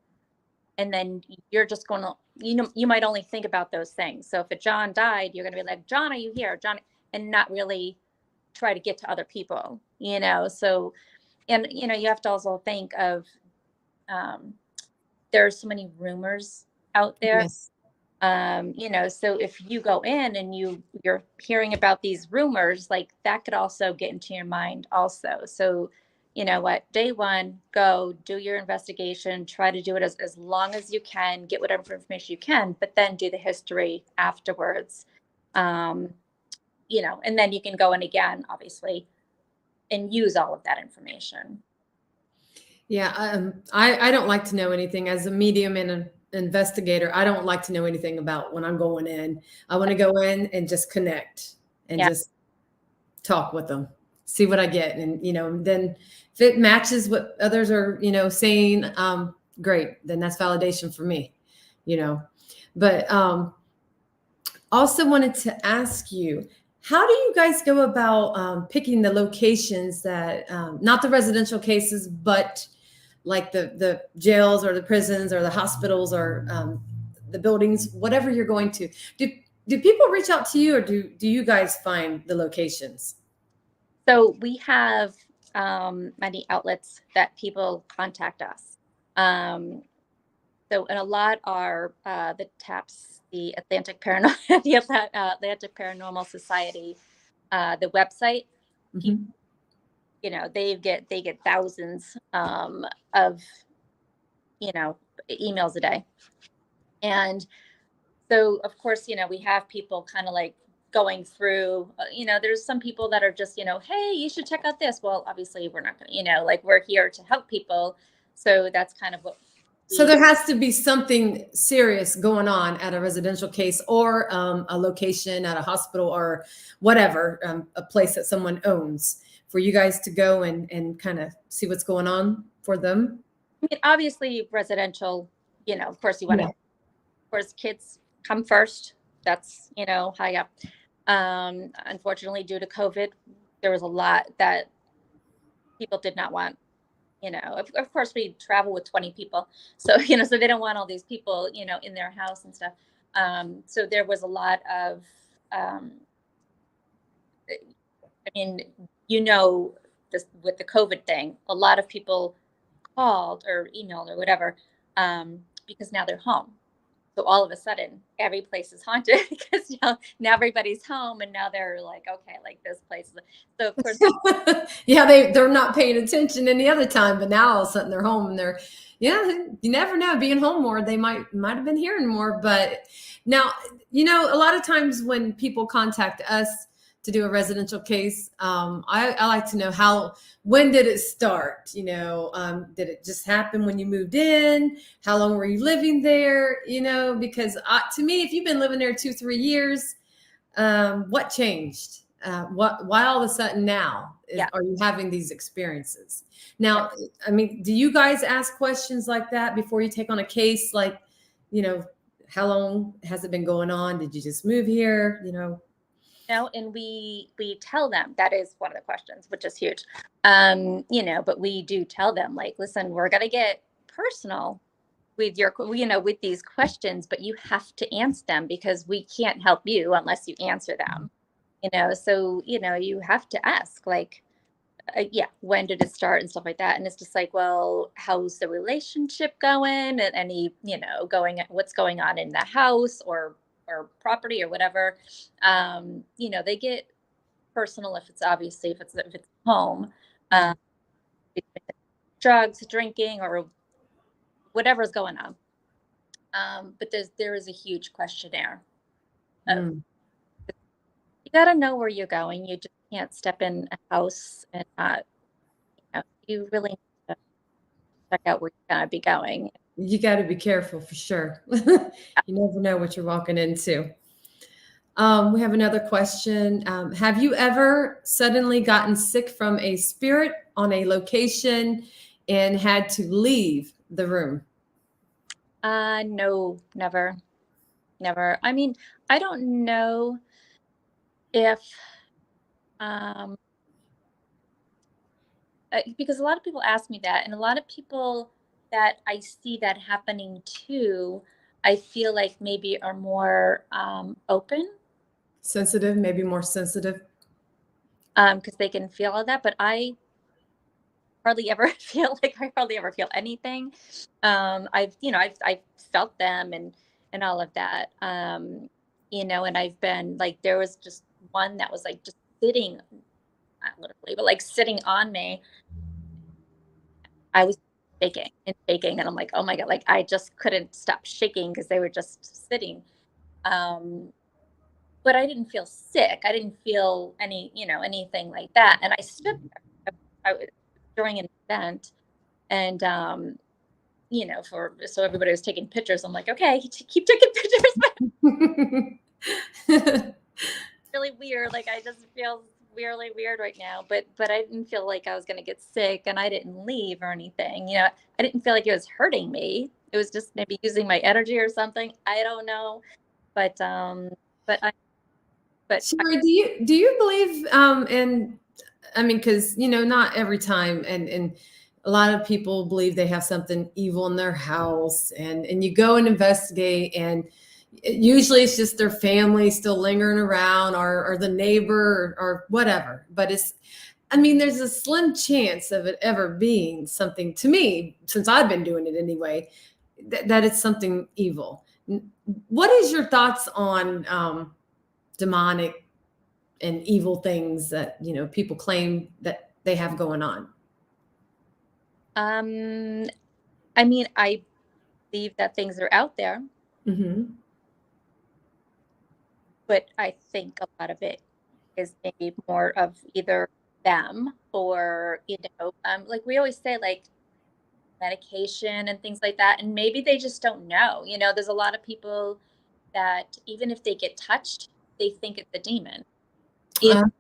And then you're just going to, you might only think about those things. So if a John died, you're going to be like, John, are you here? John, and not really try to get to other people, So, and, you have to also think of, there's so many rumors out there. Yes. So if you go in and you're hearing about these rumors, like that could also get into your mind also. So, day one, go do your investigation, try to do it as long as you can, get whatever information you can, but then do the history afterwards. And then you can go in again, obviously, and use all of that information. Yeah. I don't like to know anything as a medium and an investigator. I don't like to know anything about when I'm going in. I want to go in and just connect and just talk with them, see what I get. And, then if it matches what others are, saying, great, then that's validation for me, But also wanted to ask you, how do you guys go about picking the locations that, not the residential cases, but like the jails or the prisons or the hospitals or the buildings, whatever you're going to? Do people reach out to you, or do you guys find the locations? So we have many outlets that people contact us. Um, and a lot are the TAPS, the Atlantic Paranormal, the Atlantic Paranormal Society, the website. People, Mhm. they get thousands of emails a day, and so of course we have people kind of like going through. There's some people that are just hey, you should check out this. Well, obviously we're not going to like we're here to help people, so that's kind of what So we. there has to be something serious going on at a residential case, or a location at a hospital, or whatever, a place that someone owns, for you guys to go and kind of see what's going on for them. I mean, obviously residential. Of course you want to. Yeah. Of course, kids come first. That's high up. Unfortunately, due to COVID, there was a lot that people did not want. Of course, we travel with 20 people, so so they don't want all these people in their house and stuff. So there was a lot of I mean, this with the COVID thing, a lot of people called or emailed or whatever, because now they're home. So all of a sudden, every place is haunted because now everybody's home, and now they're like, okay, like this place. So of course, Yeah, they're not paying attention any other time, but now all of a sudden they're home and they're, yeah, you never know, being home more, they might have been hearing more. But now, a lot of times when people contact us to do a residential case, I like to know when did it start? Did it just happen when you moved in? How long were you living there? Because to me, if you've been living there 2-3 years, what changed? Why all of a sudden now yeah. are you having these experiences? Now, I mean, do you guys ask questions like that before you take on a case? Like, how long has it been going on? Did you just move here? And we tell them that is one of the questions, which is huge. But we do tell them, like, listen, we're gonna get personal with with these questions, but you have to answer them because we can't help you unless you answer them. So you have to ask, like, yeah, when did it start and stuff like that. And it's just like, well, how's the relationship going, and any what's going on in the house or property or whatever. They get personal if it's home, um, drugs, drinking, or whatever's going on. But there is a huge questionnaire. Mm. You got to know where you're going. You just can't step in a house and not. You really need to check out where you're gonna be going. You got to be careful for sure. You never know what you're walking into. We have another question. Have you ever suddenly gotten sick from a spirit on a location and had to leave the room? No, never, never. I mean, I don't know if um because a lot of people ask me that, and a lot of people that I see that happening to, I feel like maybe are more open, Sensitive, maybe more sensitive. because they can feel all that. But I hardly ever I hardly ever feel anything. I've felt them and all of that. And I've been like, there was just one that was like just sitting, not literally, but like sitting on me. I was shaking, and I'm like, oh my God, like I just couldn't stop shaking because they were just sitting. Um, but I didn't feel sick. I didn't feel anything like that. And I stood there during an event, and so everybody was taking pictures. I'm like, okay, keep taking pictures. But really weird. Like I just feel really weird right now, but I didn't feel like I was going to get sick, and I didn't leave or anything. I didn't feel like it was hurting me. It was just maybe using my energy or something. I don't know. But but I but I, Sherry, do you believe in, I mean, because not every time, and a lot of people believe they have something evil in their house, and you go and investigate, and usually it's just their family still lingering around, or the neighbor, or whatever. But I mean, there's a slim chance of it ever being something, to me, since I've been doing it anyway, that it's something evil. What is your thoughts on demonic and evil things that people claim that they have going on? um I mean, I believe that things are out there, Hmm. but I think a lot of it is maybe more of either them or, like we always say, like medication and things like that. And maybe they just don't know. There's a lot of people that even if they get touched, they think it's a demon. Even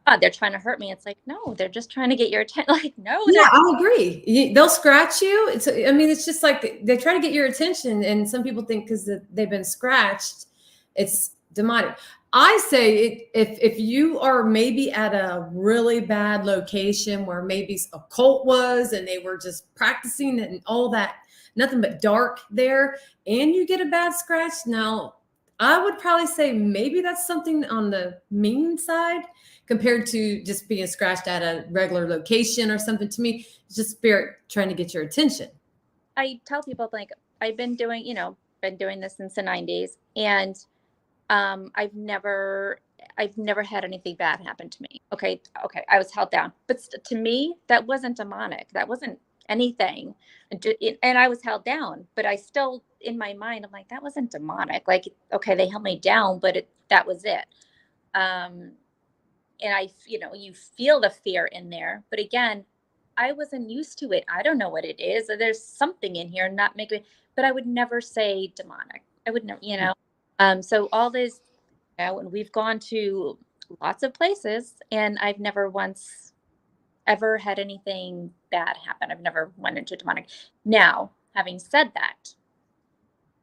God, they're trying to hurt me. It's like, no, they're just trying to get your attention. Like, no, Yeah, they're I agree. They'll scratch you. I mean, it's just like they try to get your attention, and some people think because they've been scratched, it's demonic. I say if you are maybe at a really bad location where maybe a cult was, and they were just practicing and all that, nothing but dark there, and you get a bad scratch. Now, I would probably say maybe that's something on the mean side compared to just being scratched at a regular location or something. To me, it's just spirit trying to get your attention. I tell people, like, I've been doing this since the 90s, and I've never had anything bad happen to me. Okay, okay, I was held down, but to me, that wasn't demonic. That wasn't anything, and I was held down, but I still, in my mind, I'm like, that wasn't demonic. Like, okay, they held me down, but that was it. Um, and you feel the fear in there, but again, I wasn't used to it. I don't know what it is. There's something in here not making, but I would never say demonic. I would never, so all this, and we've gone to lots of places, and I've never once ever had anything bad happen. I've never went into demonic. Now, having said that,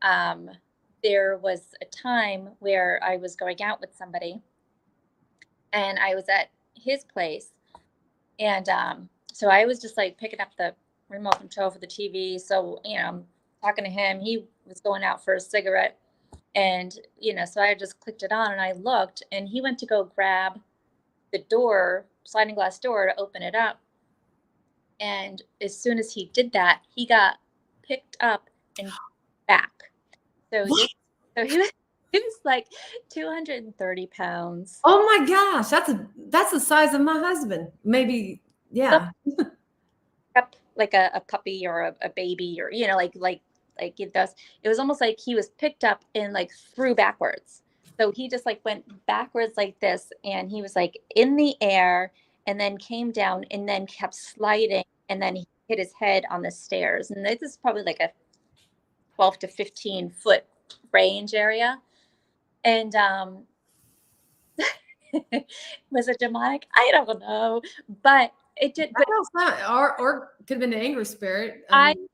um there was a time where I was going out with somebody, and I was at his place. And so I was just like picking up the remote control for the TV. So, I'm talking to him. He was going out for a cigarette. And, so I just clicked it on, and I looked, and he went to go grab the door, sliding glass door, to open it up. And as soon as he did that, he got picked up and back. So What? so he was like 230 pounds. Oh my gosh, that's the size of my husband. Maybe, yeah. Up like a puppy or a baby, or like it was almost like he was picked up and like threw backwards. So he just like went backwards like this, and he was like in the air, and then came down, and then kept sliding, and then he hit his head on the stairs. And this is probably like a 12 to 15 foot range area. And was it demonic? I don't know, but it did. That But was not, or could have been an angry spirit. I I mean,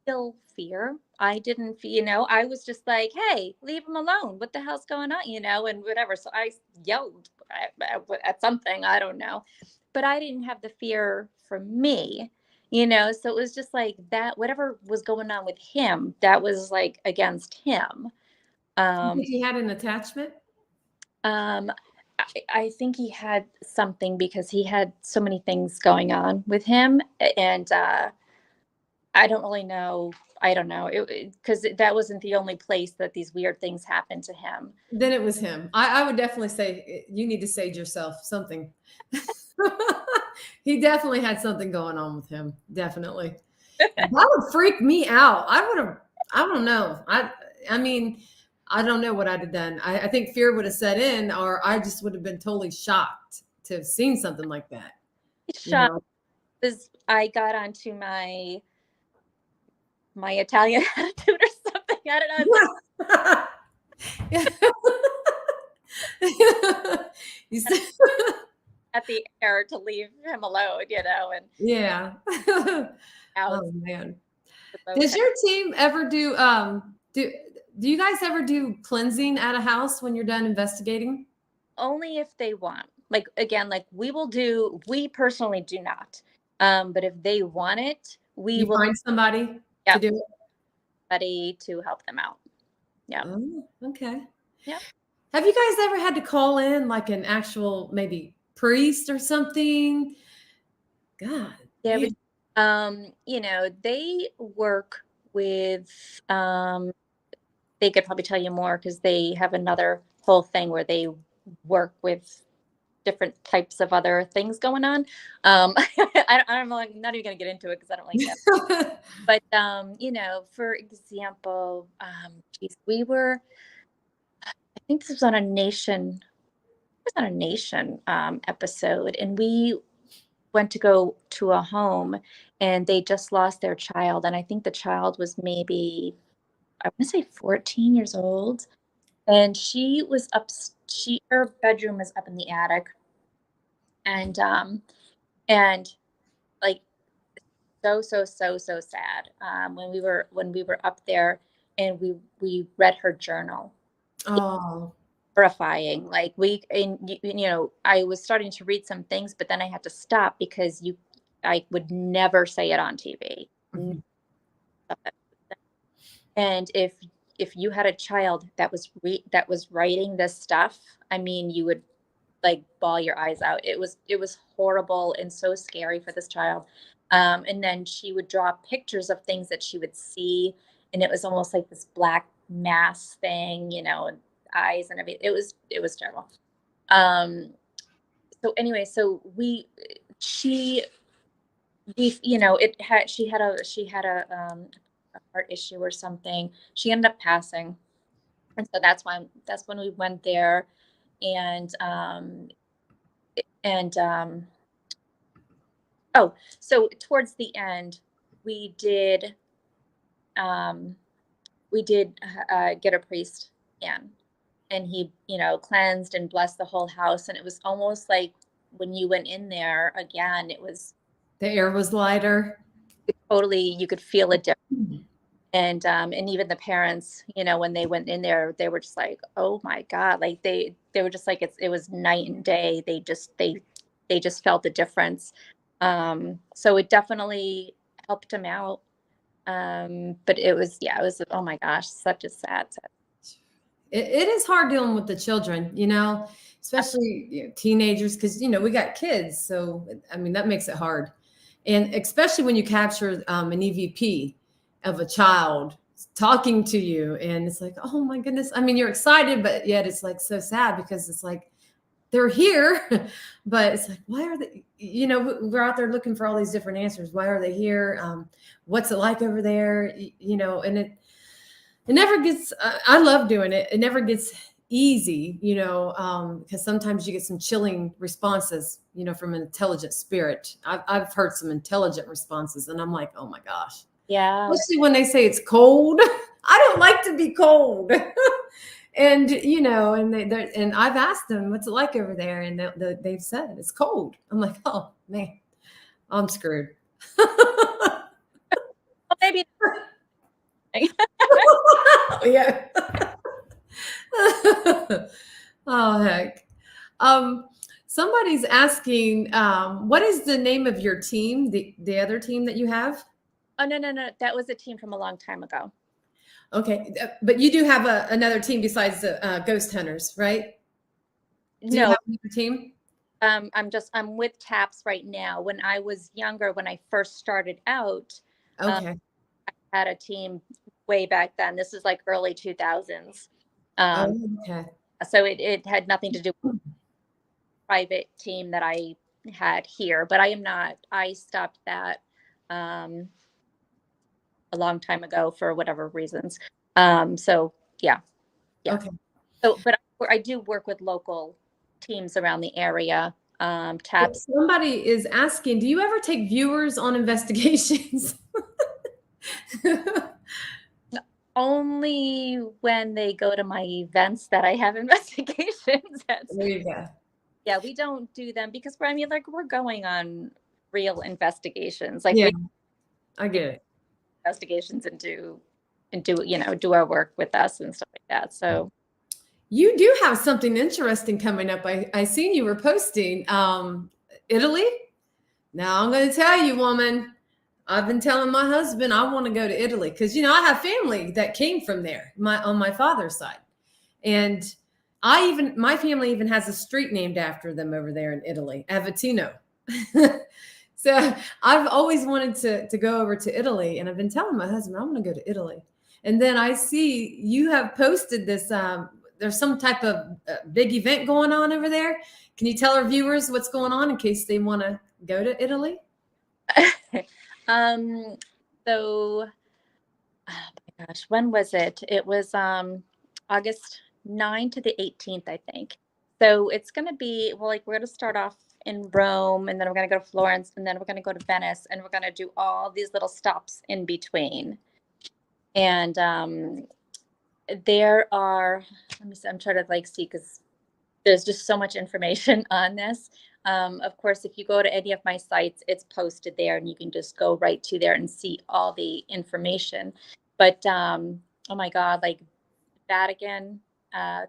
feel fear. I didn't feel, I was just like, hey, leave him alone. What the hell's going on? And whatever. So I yelled at something, I don't know. But I didn't have the fear for me, So it was just like that, whatever was going on with him, that was like against him. you Um, think he had an attachment? um, I think he had something because he had so many things going on with him. And I don't really know. I don't know, because that wasn't the only place that these weird things happened to him. Then it was him. I would definitely say you need to sage yourself something. He definitely had something going on with him. Definitely. That would freak me out. I would have, I don't know. I mean, I don't know what I'd have done. I think fear would have set in, or I just would have been totally shocked to have seen something like that. You Shot know? was I got onto my Italian attitude or something. I don't know. It's like, You said, at the air to leave him alone, and Yeah. now Oh man. it's Does okay. your team ever do you guys ever do cleansing at a house when you're done investigating? Only if they want. Like again, like we personally do not. But if they want it, we You will find somebody to yep, do it? ready to help them out. Yeah. Oh, okay. Yeah. Have you guys ever had to call in like an actual maybe priest or something? God, Yeah, man. but they work with they could probably tell you more because they have another whole thing where they work with different types of other things going on. I don't know, I'm not even gonna get into it because I don't like that. But for example, geez, I think this was on a nation episode, and we went to go to a home, and they just lost their child, and I think the child was maybe, I want to say 14 years old, and she was up. Her bedroom was up in the attic, and and like so sad. When we were up there, and we read her journal. Oh, Horrifying. Like I was starting to read some things, but then I had to stop because I would never say it on TV. mhm. And if you had a child that was writing this stuff, I mean, you would like bawl your eyes out. It was horrible and so scary for this child. And then she would draw pictures of things that she would see, and it was almost like this black mass thing, and eyes and everything. It was terrible. Um, so anyway, so she we it had she had a heart issue or something. She ended up passing, and so that's when we went there, and and oh, so towards the end, we did um get a priest in, and he cleansed and blessed the whole house, and it was almost like when you went in there again, it was The air was lighter. totally, you could feel it. Mhm. And even the parents, when they went in there, they were just like, oh my god, like they were just like, it was night and day. They just felt the difference. So it definitely helped them out. But it was, oh my gosh, such a sad. It is hard dealing with the children, especially teenagers, because we got kids. So I mean that makes it hard, and especially when you capture an EVP of a child talking to you, and it's like, oh my goodness. I mean, you're excited, but yet it's like so sad because it's like they're here, but it's like, why are they? We're out there looking for all these different answers. Why are they here? What's it like over there? And it never gets I love doing it. It never gets easy, because sometimes you get some chilling responses, from an intelligent spirit. I've heard some intelligent responses, and I'm like, oh my gosh. Yeah. Especially when they say it's cold. I don't like to be cold. And and I've asked them what's it like over there, and they've said it's cold. I'm like, oh man, I'm screwed. Well, maybe. Yeah. Oh heck. Um, Somebody's asking, what is the name of your team, the other team that you have? Oh, no, that was a team from a long time ago. Okay, but you do have another team besides the Ghost Hunters, right? Do you No. have another team? I'm with TAPS right now. When I was younger, when I first started out, um, Okay. I had a team way back then. This is like early 2000s. Um, Oh, okay. so it had nothing to do with the private team that I had here, but I stopped that um, a long time ago for whatever reasons. So yeah. Okay. But I do work with local teams around the area. TAPS. Somebody is asking, do you ever take viewers on investigations? Only when they go to my events that I have investigations. There you go. Yeah, we don't do them because I mean, like we're going on real investigations. Like Yeah, we I get it. investigations and do, you know, do our work with us and stuff like that. So You do have something interesting coming up. I seen you were posting Italy. Now I'm going to tell you, woman. I've been telling my husband I want to go to Italy because you know I have family that came from there, on my father's side, and my family even has a street named after them over there in Italy, Avatino. So I've always wanted to go over to Italy, and I've been telling my husband I want to go to Italy. And then I see you have posted this. There's some type of big event going on over there. Can you tell our viewers what's going on in case they want to go to Italy? um so oh my gosh, when was it? It was August 9 to the 18th, I think. So it's going to be, well, like we're going to start off in Rome, and then we're going to go to Florence, and then we're going to go to Venice, and we're going to do all these little stops in between. And there are, let me see, I'm trying to like see because there's just so much information on this. Of course, if you go to any of my sites, it's posted there and you can just go right to there and see all the information. But oh my God, like Vatican,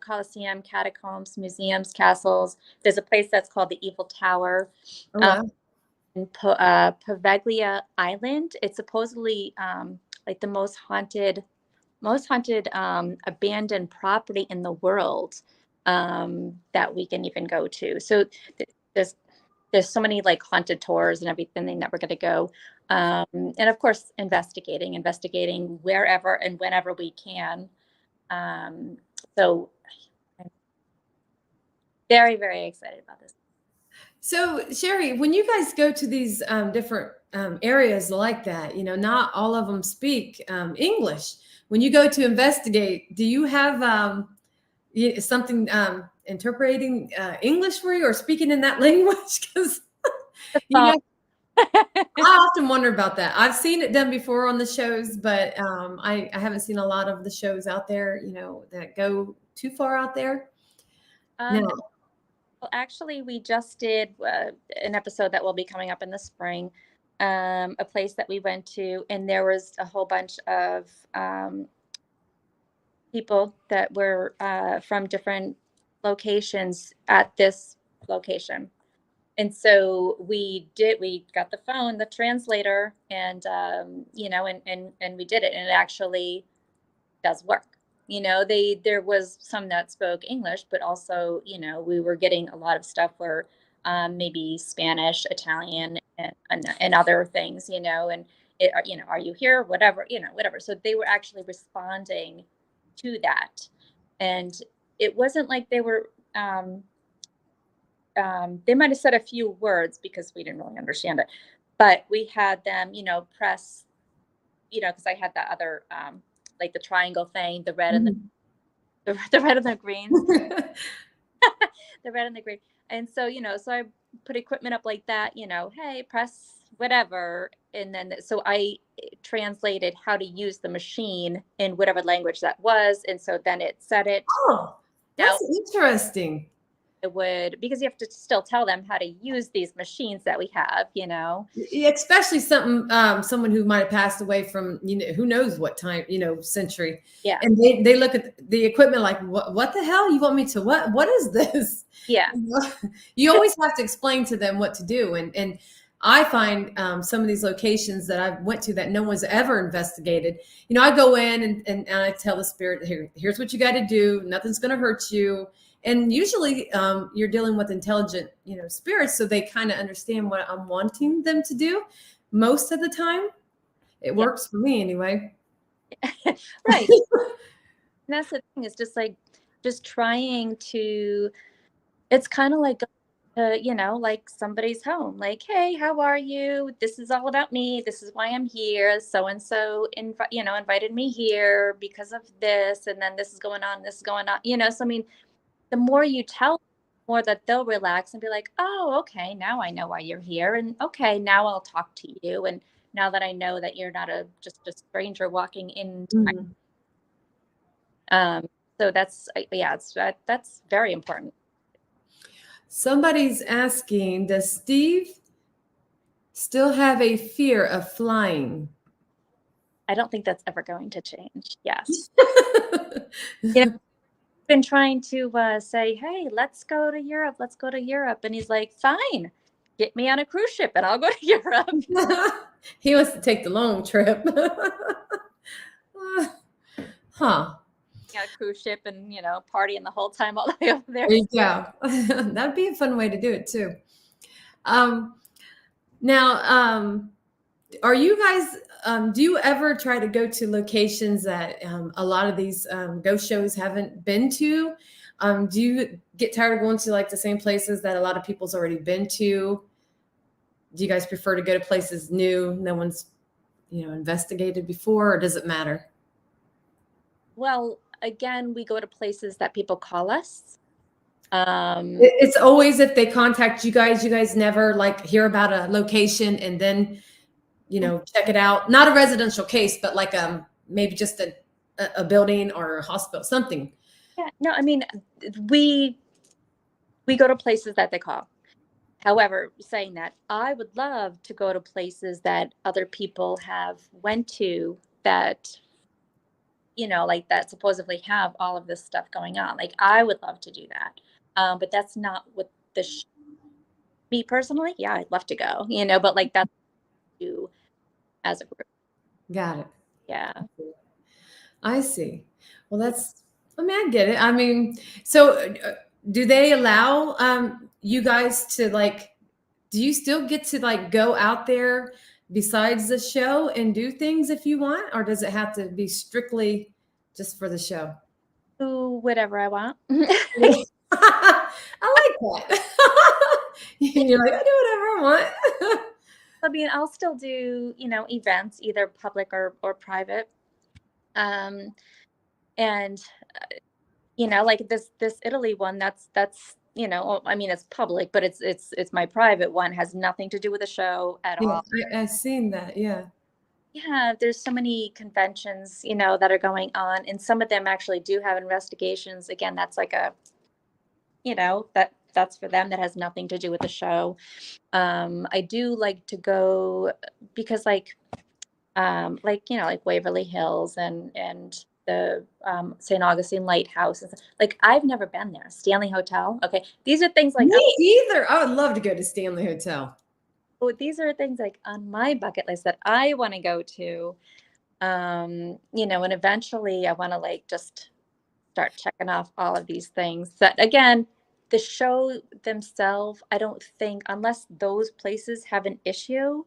Colosseum, catacombs, museums, castles. There's a place that's called the Eiffel Tower. Oh, wow. In Poveglia Island. It's supposedly like the most haunted abandoned property in the world that we can even go to. So there's there's so many like haunted tours and everything that we're going to go. And of course, investigating wherever and whenever we can. So I'm very, very excited about this. So, Sherry, when you guys go to these different areas like that, you know, not all of them speak English. When you go to investigate, do you have something interpreting English for you or speaking in that language? Because, you know, I often wonder about that. I've seen it done before on the shows, but I haven't seen a lot of the shows out there, you know, that go too far out there. No. Well, actually, we just did an episode that will be coming up in the spring. A place that we went to, and there was a whole bunch of people that were from different locations at this location. And so we got the phone, the translator, and you know, and we did it, and it actually does work. You know, there was some that spoke English, but also, you know, we were getting a lot of stuff where maybe Spanish, Italian, and other things, you know, and you know, are you here? Whatever, you know, whatever. So they were actually responding to that, and it wasn't like they were. They might have said a few words because we didn't really understand it, but we had them, you know, press, you know, because I had the other like the triangle thing, the red and the red and the green, the red and the green. And so, you know, so I put equipment up like that, you know, hey, press whatever. And then so I translated how to use the machine in whatever language that was. And so then it said it Oh, out. that's interesting. It would, because you have to still tell them how to use these machines that we have, you know. Especially someone who might have passed away from, you know, who knows what time, you know, century. Yeah. And they look at the equipment like, what the hell? You want me to what is this? Yeah. You always have to explain to them what to do. And I find some of these locations that I went to that no one's ever investigated. You know, I go in and I tell the spirit, here's what you got to do. Nothing's going to hurt you. And usually you're dealing with intelligent, you know, spirits, so they kind of understand what I'm wanting them to do. Most of the time, it works for me anyway. Right. And that's the thing, is just like just trying to, it's kind of like you know, like somebody's home, like, hey, how are you? This is all about me. This is why I'm here. So and so you know, invited me here because of this, and then this is going on, this is going on, you know. So I mean, the more you tell, the more that they'll relax and be like, oh, okay, now I know why you're here, and okay, now I'll talk to you, and now that I know that you're not just a stranger walking in. So that's yeah, that's very important. Somebody's asking, does Steve still have a fear of flying? I don't think that's ever going to change. Yes. You know, been trying to say, hey, let's go to Europe. Let's go to Europe. And he's like, fine, get me on a cruise ship and I'll go to Europe. He wants to take the long trip. Huh. On a cruise ship and, partying the whole time all the way over there. There you go. That'd be a fun way to do it too. Now, are you guys, do you ever try to go to locations that a lot of these ghost shows haven't been to? Do you get tired of going to like the same places that a lot of people's already been to? Do you guys prefer to go to places new, no one's, investigated before, or does it matter? Well, again, we go to places that people call us. It's always if they contact you guys never like hear about a location and then check it out. Not a residential case, but like maybe just a building or a hospital, something. Yeah, no, I mean, we go to places that they call. However, saying that, I would love to go to places that other people have went to that, like that supposedly have all of this stuff going on. Like, I would love to do that. But that's not what me personally. Yeah, I'd love to go, but like that's you as a group. Got it. Yeah. I see. Well, I get it. I mean, so do they allow you guys to like, do you still get to like go out there besides the show and do things if you want, or does it have to be strictly just for the show? Do whatever I want. I like that. You're like, I do whatever I want. I mean, I'll still do, events, either public or private. And like this Italy one, that's I mean, it's public, but it's my private one, has nothing to do with the show at Yeah, all. I've seen that. Yeah. Yeah, there's so many conventions, that are going on, and some of them actually do have investigations. Again, that's like a, that's for them. That has nothing to do with the show. I do like to go because like like Waverly Hills and the St. Augustine Lighthouse. Like, I've never been there. Stanley Hotel. Okay, these are things like Me either. I would love to go to Stanley Hotel. these are things like on my bucket list that I want to go to. And eventually I want to like just start checking off all of these things. That again, the show themselves, I don't think, unless those places have an issue,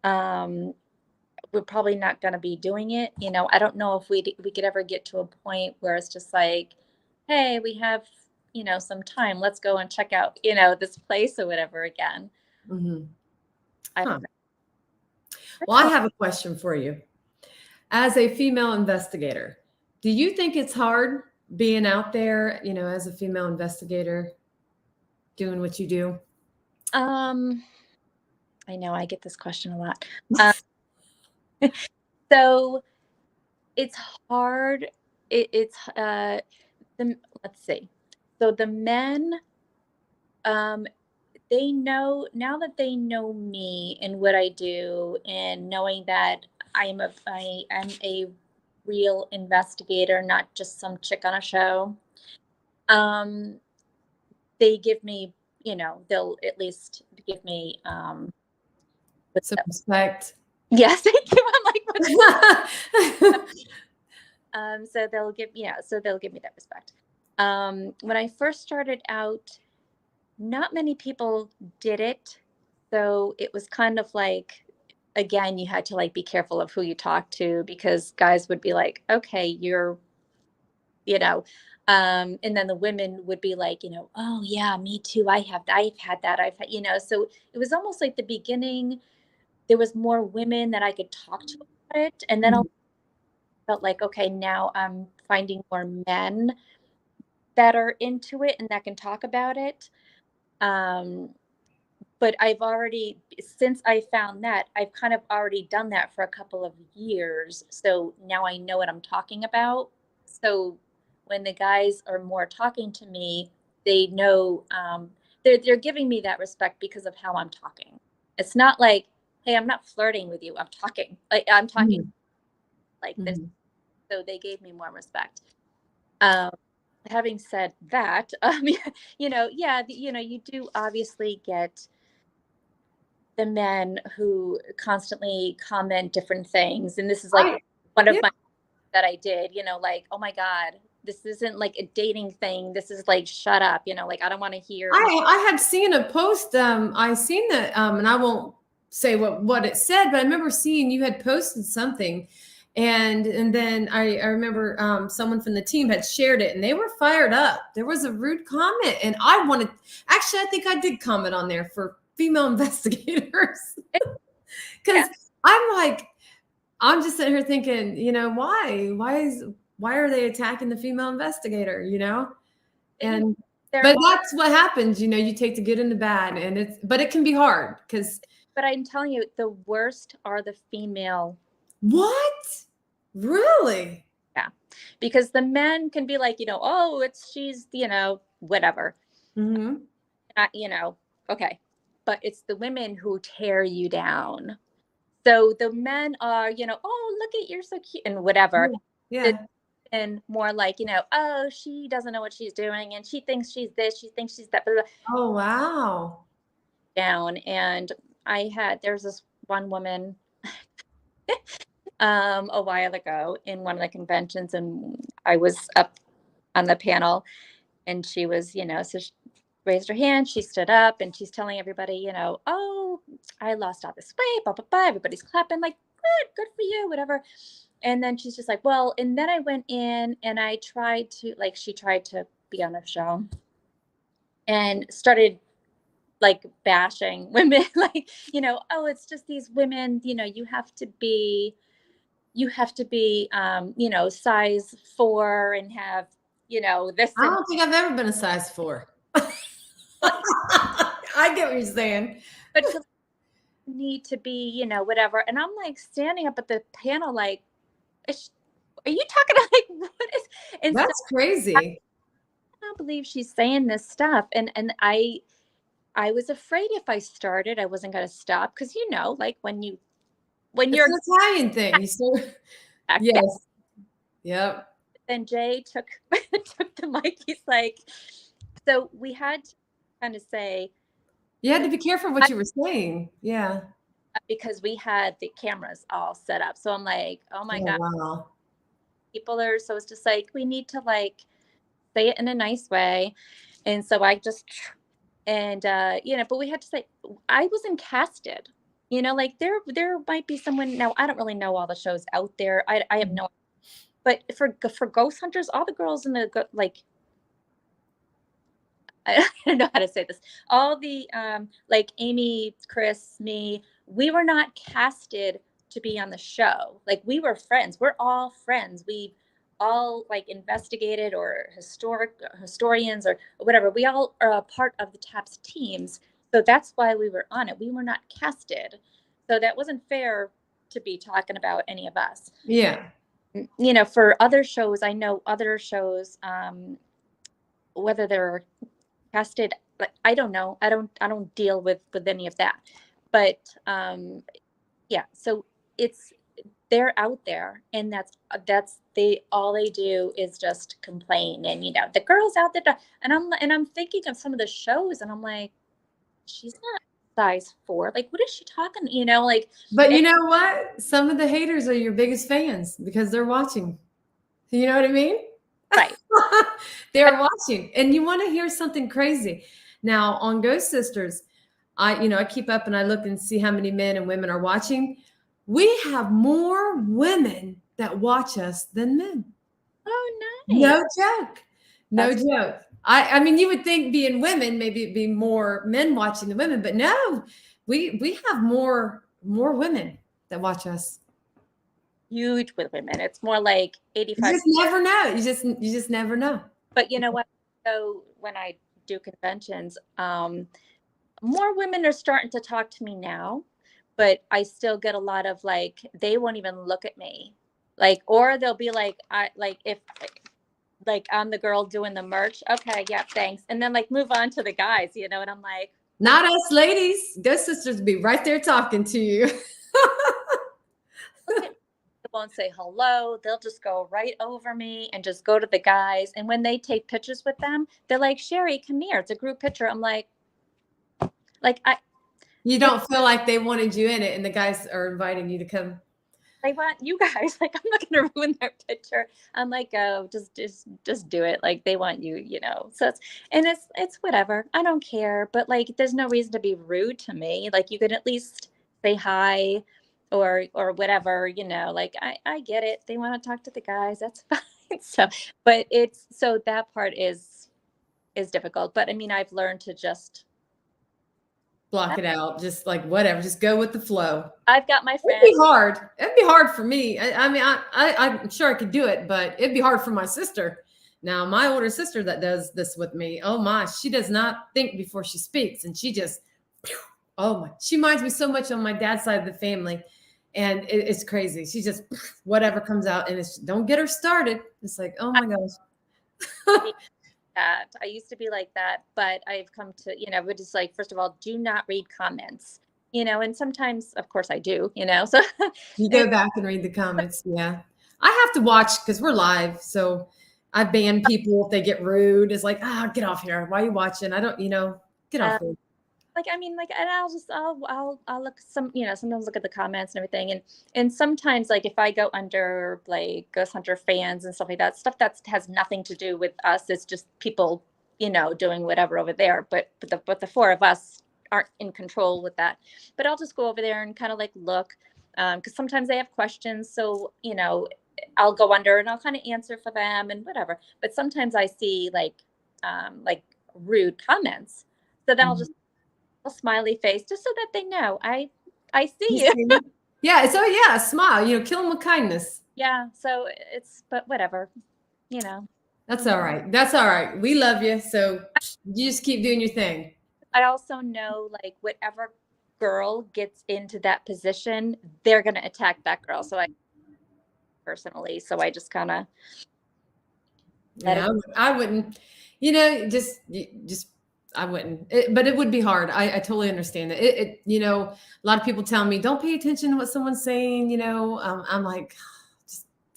we're probably not going to be doing it. I don't know if we could ever get to a point where it's just like, hey, we have, some time. Let's go and check out, this place or whatever again. Mm-hmm. I don't know. Well, I have a question for you. As a female investigator, do you think it's hard being out there, as a female investigator, doing what you do? I know I get this question a lot. So it's hard. It's let's see. So the men, they know, now that they know me and what I do, and knowing that I am a real investigator, not just some chick on a show. They give me, they'll at least give me Some respect. yes, thank you. I'm like, so they'll give me that respect. When I first started out, not many people did it, so it was kind of like, again, you had to like be careful of who you talk to, because guys would be like, okay, you're, and then the women would be like, oh yeah, me too, I've had that, so it was almost like the beginning, there was more women that I could talk to about it, and then I felt like, okay, now I'm finding more men that are into it and that can talk about it. But I've already, since I found that, I've kind of already done that for a couple of years. So now I know what I'm talking about. So when the guys are more talking to me, they know, they're giving me that respect because of how I'm talking. It's not like, hey, I'm not flirting with you. I'm talking. Like I'm talking Mhm. like this. Mhm. So they gave me more respect. Having said that, yeah, you do obviously get the men who constantly comment different things. And this is like I one of yeah. my that I did, like, oh my God, this isn't like a dating thing. This is like, shut up, like I don't want to hear. I had seen a post. I seen that, and I won't say what it said, but I remember seeing you had posted something, and then I remember someone from the team had shared it, and they were fired up. There was a rude comment, and I wanted. Actually, I think I did comment on there for female investigators because Yeah. I'm like, I'm just sitting here thinking, why are they attacking the female investigator? And There but are, that's what happens, you take the good and the bad, and but it can be hard because but I'm telling you, the worst are the female. what? Really? Yeah. Because the men can be like, oh, she's, whatever. Hmm. Okay. But it's the women who tear you down. So the men are, oh, look at, you're so cute and whatever. Yeah. And more like, oh, she doesn't know what she's doing and she thinks she's this, she thinks she's that, blah, blah, Oh, wow. down. And there's this one woman a while ago in one of the conventions, and I was up on the panel, and she was, so she raised her hand, she stood up, and she's telling everybody, oh, I lost all this weight, blah, blah, blah. Everybody's clapping, like, good for you, whatever. And then she's just like, well, and then I went in and I tried to, like, she tried to be on a show and started like bashing women, like, oh, it's just these women, you have to be size 4 and have this I and don't think I've ever been a size 4. I get what you're saying. but to need to be whatever. And I'm like standing up at the panel like, are you talking to, like, what is, and so That's I crazy. can't believe she's saying this stuff. And I was afraid if I started I wasn't going to stop, because like when It's you're an Italian thing. You still back, yeah. yes. Yep. Then Jay took took the mic. He's like, so we had to kind of say, You had to be careful what you were saying. Yeah. because we had the cameras all set up. So I'm like, oh my Oh, God, wow. people are, so it's just like, we need to like say it in a nice way. And so I just, and, but we had to say, I wasn't casted, like there might be someone, now I don't really know all the shows out there. I have no, but for Ghost Hunters, all the girls in the, like, I don't know how to say this. All the like Amy, Chris, me, we were not casted to be on the show. Like, we were friends. We're all friends. We all like investigated or historians or whatever. We all are a part of the TAPS teams. So that's why we were on it. We were not casted. So that wasn't fair to be talking about any of us. Yeah. For other shows, I know other shows, whether they're casted, but I don't know, I don't deal with any of that, but yeah, so it's, they're out there, and that's they all they do is just complain. And the girls out there, and I'm thinking of some of the shows, and I'm like, she's not size 4, like, what is she talking, like, But you know what? Some of the haters are your biggest fans because they're watching. You know what I mean? right. They're watching, and you want to hear something crazy. Now on Ghost Sisters, I keep up and I look and see how many men and women are watching. We have more women that watch us than men. Oh, nice. No joke. No That's joke. I mean, you would think being women, maybe it'd be more men watching the women, but no, we have more women that watch us. huge with women. It's more like You 85. just never know. You just never know. But you know what, so when I do conventions, more women are starting to talk to me now, but I still get a lot of, like, they won't even look at me, like, or they'll be like, I like, if like I'm the girl doing the merch. Okay, yeah, thanks. And then like move on to the guys, you know, and I'm like, Not us ladies. Ghost sisters be right there talking to you. look at me. They won't say hello. They'll just go right over me and just go to the guys. And when they take pictures with them, they're like, Shari, come here. It's a group picture. I'm like I You don't feel like they wanted you in it and the guys are inviting you to come. they want you guys. Like, I'm not gonna ruin their picture. I'm like, oh, just do it. Like they want you, you know. So it's whatever. I don't care. But like there's no reason to be rude to me. Like you could at least say hi or whatever, you know. Like I get it. They want to talk to the guys, that's fine. So but it's so that part is difficult. But I mean I've learned to just Block it out. Just like whatever. Just go with the flow. I've got my It'd friends. be hard. It'd be hard for me. I mean, I'm sure I could do it, but it'd be hard for my sister. Now, my older sister that does this with me, oh my, she does not think before she speaks. And she just, oh my, she reminds me so much on my dad's side of the family. And it's crazy. She just, whatever comes out and it's, don't get her started. It's like, oh my gosh. That I used to be like that, but I've come to, you know, but it's like, first of all, do not read comments, you know, and sometimes, of course, I do, you know, so You go back and read the comments. Yeah. I have to watch because we're live. So I ban people if they get rude. It's like, get off here. Why are you watching? I don't, get off here. like, I mean, like, and I'll look some, you know, sometimes look at the comments and everything. And sometimes like, if I go under like Ghost Hunter fans and stuff like that, stuff that has nothing to do with us, it's just people, you know, doing whatever over there. But the four of us aren't in control with that. But I'll just go over there and kind of like look, because sometimes they have questions. So, you know, I'll go under and I'll kind of answer for them and whatever. But sometimes I see like rude comments. So then I'll just a smiley face just so that they know I see you. Yeah. So yeah, smile, kill them with kindness. Yeah. So but whatever, you know. That's all right. That's all right. We love you. So you just keep doing your thing. I also know like whatever girl gets into that position, they're going to attack that girl. So I personally, so I just kind of. Yeah, I wouldn't, just I wouldn't, but it would be hard. I totally understand that. A lot of people tell me, don't pay attention to what someone's saying. I'm like,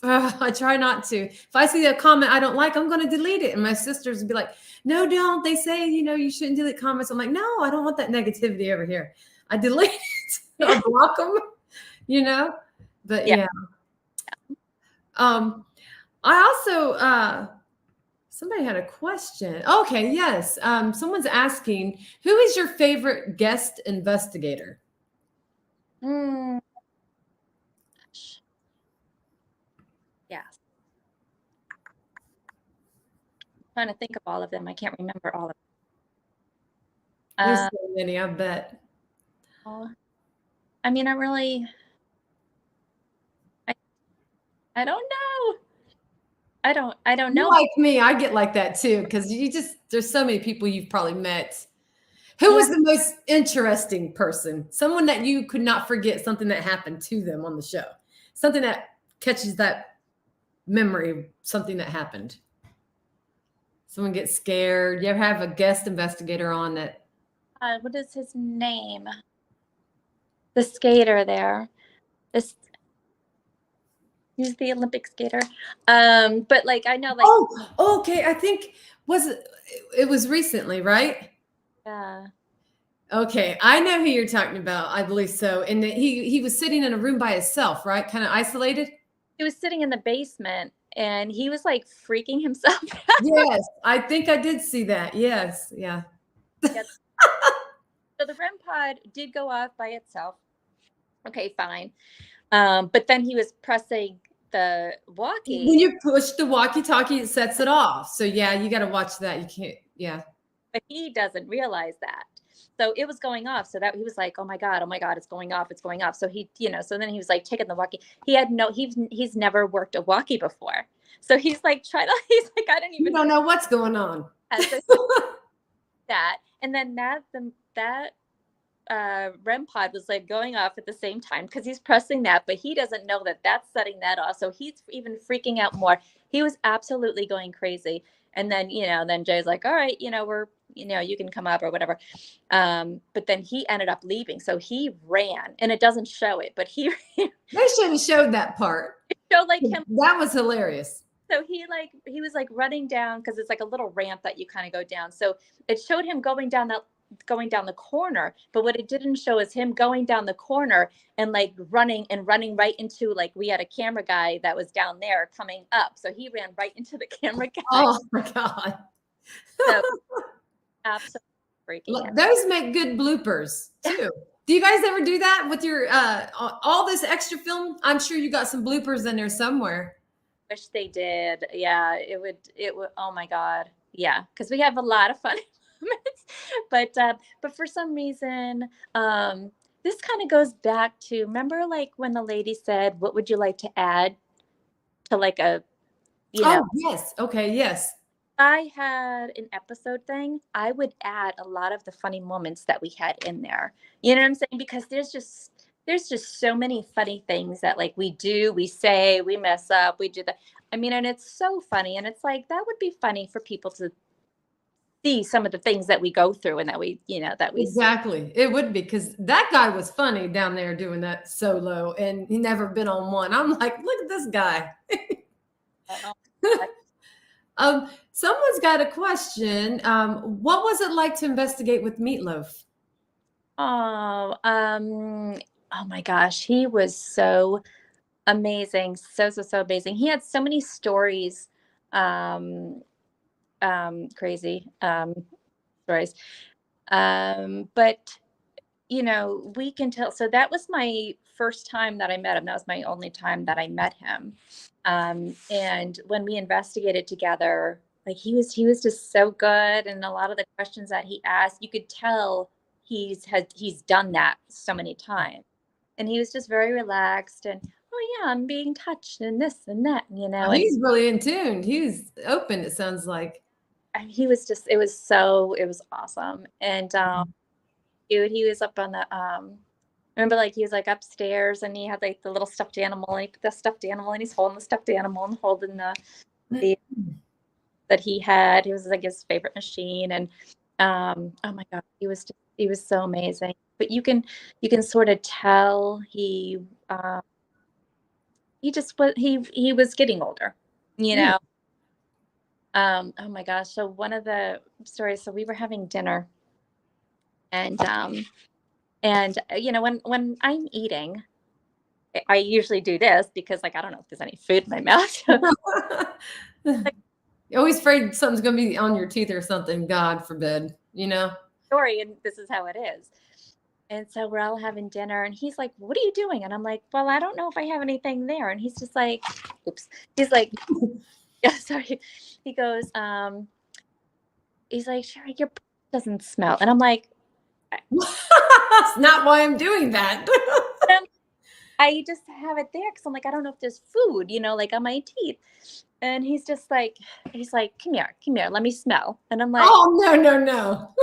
I try not to. If I see a comment I don't like, I'm going to delete it. And my sisters would be like, no, don't. They say, you shouldn't delete comments. I'm like, no, I don't want that negativity over here. I delete it. I block them, but yeah. I also, somebody had a question. Okay, yes. Someone's asking, who is your favorite guest investigator? Yeah. I'm trying to think of all of them. I can't remember all of them. There's so many, I bet. I mean, I don't know. I don't know. Like me, I get like that too, because there's so many people you've probably met. Who was the most interesting person? Someone that you could not forget, something that happened to them on the show. Something that catches that memory, something that happened. Someone gets scared. You ever have a guest investigator on that? What is his name? The skater there. He's the Olympic skater. But like I know like Oh, okay. I think it was recently, right? Yeah. Okay, I know who you're talking about. I believe so. And he was sitting in a room by himself, right? Kind of isolated. He was sitting in the basement and he was like freaking himself out. Yes, I think I did see that. Yes, yeah. Yes. So the REM pod did go off by itself. Okay, fine. But then he was pressing the walkie. When you push the walkie-talkie, it sets it off. So yeah, you got to watch that. You can't. Yeah. But he doesn't realize that. So it was going off. So that he was like, oh my God, it's going off. It's going off. So he, so then he was like taking the walkie. He's never worked a walkie before. So he's like, he's like, I don't even know what's going on. That. And then that REM pod was like going off at the same time because he's pressing that, but he doesn't know that that's setting that off. So he's even freaking out more. He was absolutely going crazy. And then, then Jay's like, all right, you can come up or whatever. But then he ended up leaving. So he ran, and it doesn't show it, but he They should have showed that part. showed like him. That was hilarious. So he was like running down, because it's like a little ramp that you kind of go down. So it showed him going down the corner, but what it didn't show is him going down the corner and like running right into, like, we had a camera guy that was down there coming up. So he ran right into the camera guy. Oh my God. So absolutely freaking Look, out. those make good bloopers too. Do you guys ever do that with your all this extra film? I'm sure you got some bloopers in there somewhere. Wish they did. Yeah, it would, oh my God. Yeah. Cause we have a lot of fun moments, but for some reason, this kind of goes back to, remember like when the lady said, what would you like to add to like a, Oh, yes. Okay. Yes. I had an episode thing, I would add a lot of the funny moments that we had in there. You know what I'm saying? Because there's just so many funny things that like we do, we say, we mess up, we do that. I mean, and it's so funny. And it's like, that would be funny for people to see some of the things that we go through and that we Exactly. It would be, because that guy was funny down there doing that solo, and he never been on one. I'm like, look at this guy. Someone's got a question. What was it like to investigate with Meatloaf? Oh my gosh, he was so amazing, so amazing. He had so many stories, crazy stories. But we can tell. So that was my first time that I met him. That was my only time that I met him. And when we investigated together, like he was just so good. And a lot of the questions that he asked, you could tell he's done that so many times. And he was just very relaxed and, oh yeah, I'm being touched and this and that, He's really in tune. He's open, it sounds like. And he was just, it was awesome. And he was up on the remember, like he was like upstairs and he had like the little stuffed animal, and he put the stuffed animal and he's holding the stuffed animal and holding the that he had. It was like his favorite machine. And oh my God, he was so amazing. But you can sort of tell he was getting older, oh my gosh. So one of the stories, so we were having dinner, and when I'm eating, I usually do this because, like, I don't know if there's any food in my mouth. You're always afraid something's going to be on your teeth or something, God forbid, Story, and this is how it is. And so we're all having dinner, and he's like, what are you doing? And I'm like, well, I don't know if I have anything there. And he's just like, oops. He's like, yeah, sorry. He goes, he's like, Shari, your breath doesn't smell. And I'm like, that's not why I'm doing that. I just have it there because I'm like, I don't know if there's food, like on my teeth. And he's like, come here, let me smell. And I'm like, oh, no.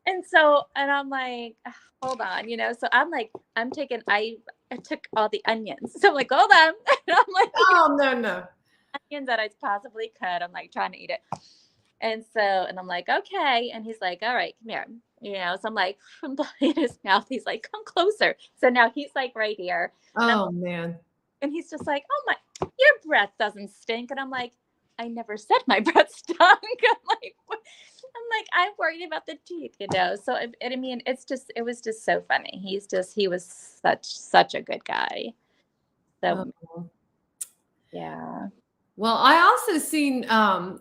And so, and I'm like, hold on, so I'm like, I took all the onions. So I'm like, hold on. And I'm like, oh, no. Onions that I possibly could. I'm like trying to eat it. And so, and I'm like, okay. And he's like, all right, come here. So I'm like, I'm blowing his mouth. He's like, come closer. So now he's like right here. Oh, man. And he's just like, oh my, your breath doesn't stink. And I'm like, I never said my breath stunk. I'm worried about the teeth, So, I mean, it was just so funny. He was such a good guy. So, yeah. Well, I also seen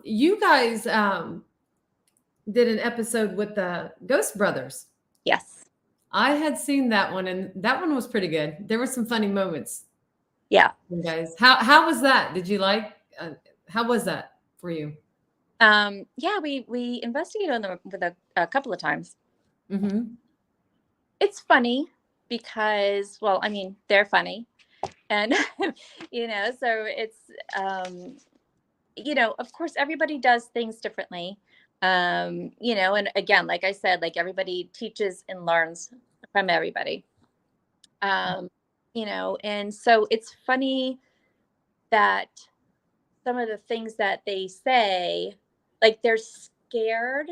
you guys did an episode with the Ghost Brothers. Yes. I had seen that one, and that one was pretty good. There were some funny moments. Yeah. You guys, how was that? Did you like? How was that for you? Yeah, we investigated on them with a couple of times. Mm-hmm. It's funny because, well, I mean, they're funny, and so it's of course everybody does things differently. You know, and again, like I said, like everybody teaches and learns from everybody. You know, and so it's funny that some of the things that they say, like they're scared,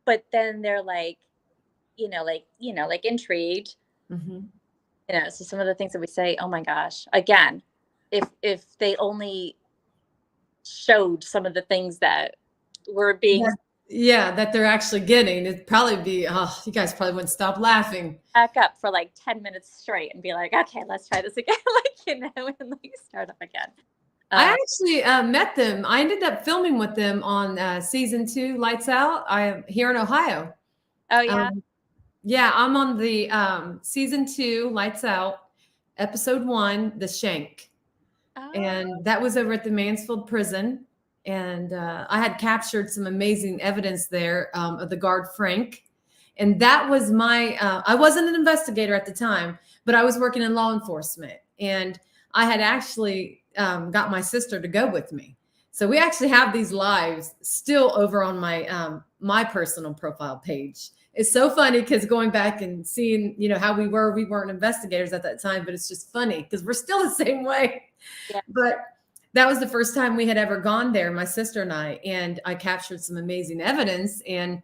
but then they're like, like intrigued. Mhm. You know, so some of the things that we say, oh my gosh, again, if they only showed some of the things that were being Yeah, that they're actually getting. It'd probably be, oh, you guys probably wouldn't stop laughing. back up for like 10 minutes straight and be like, okay, let's try this again. And like start up again. I actually met them. I ended up filming with them on season 2, Lights Out. I am here in Ohio. Oh yeah. Um, yeah, I'm on the season 2, Lights Out, episode 1, The Shank. Oh And that was over at the Mansfield prison. And I had captured some amazing evidence there of the guard Frank. And that was I wasn't an investigator at the time, but I was working in law enforcement. And I had actually got my sister to go with me. So we actually have these lives still over on my personal profile page. It's so funny because going back and seeing, how we weren't investigators at that time, but it's just funny because we're still the same way. yeah. But that was the first time we had ever gone there, my sister and I captured some amazing evidence, and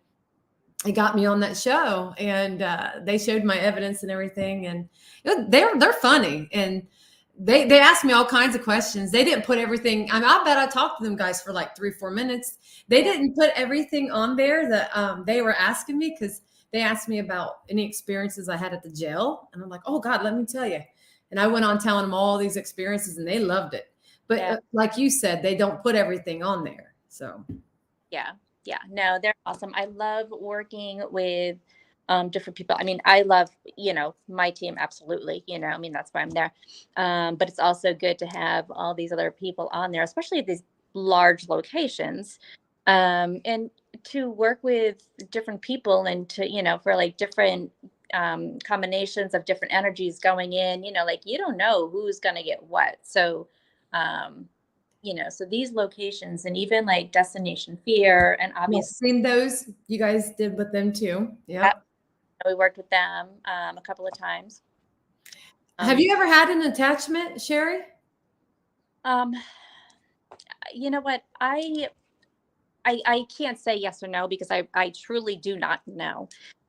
it got me on that show. And they showed my evidence and everything, and they're funny, and they asked me all kinds of questions. They didn't put everything. I bet I talked to them guys for like 3-4 minutes. They didn't put everything on there that they were asking me, because they asked me about any experiences I had at the jail, and I'm like, oh God, let me tell you. And I went on telling them all these experiences, and they loved it. But Yeah. like you said, they don't put everything on there. So Yeah. Yeah. No, they're awesome. I love working with different people. I mean, I love, my team. Absolutely. I mean, that's why I'm there. But it's also good to have all these other people on there, especially at these large locations. And to work with different people and to, for like different combinations of different energies going in, like you don't know who's going to get what. So, um, so these locations and even like Destination Fear and yeah, obviously seen those you guys did with them too. Yep. we worked with them a couple of times. Have you ever had an attachment, Shari? Um, you know what? I can't say yes or no because I truly do not know.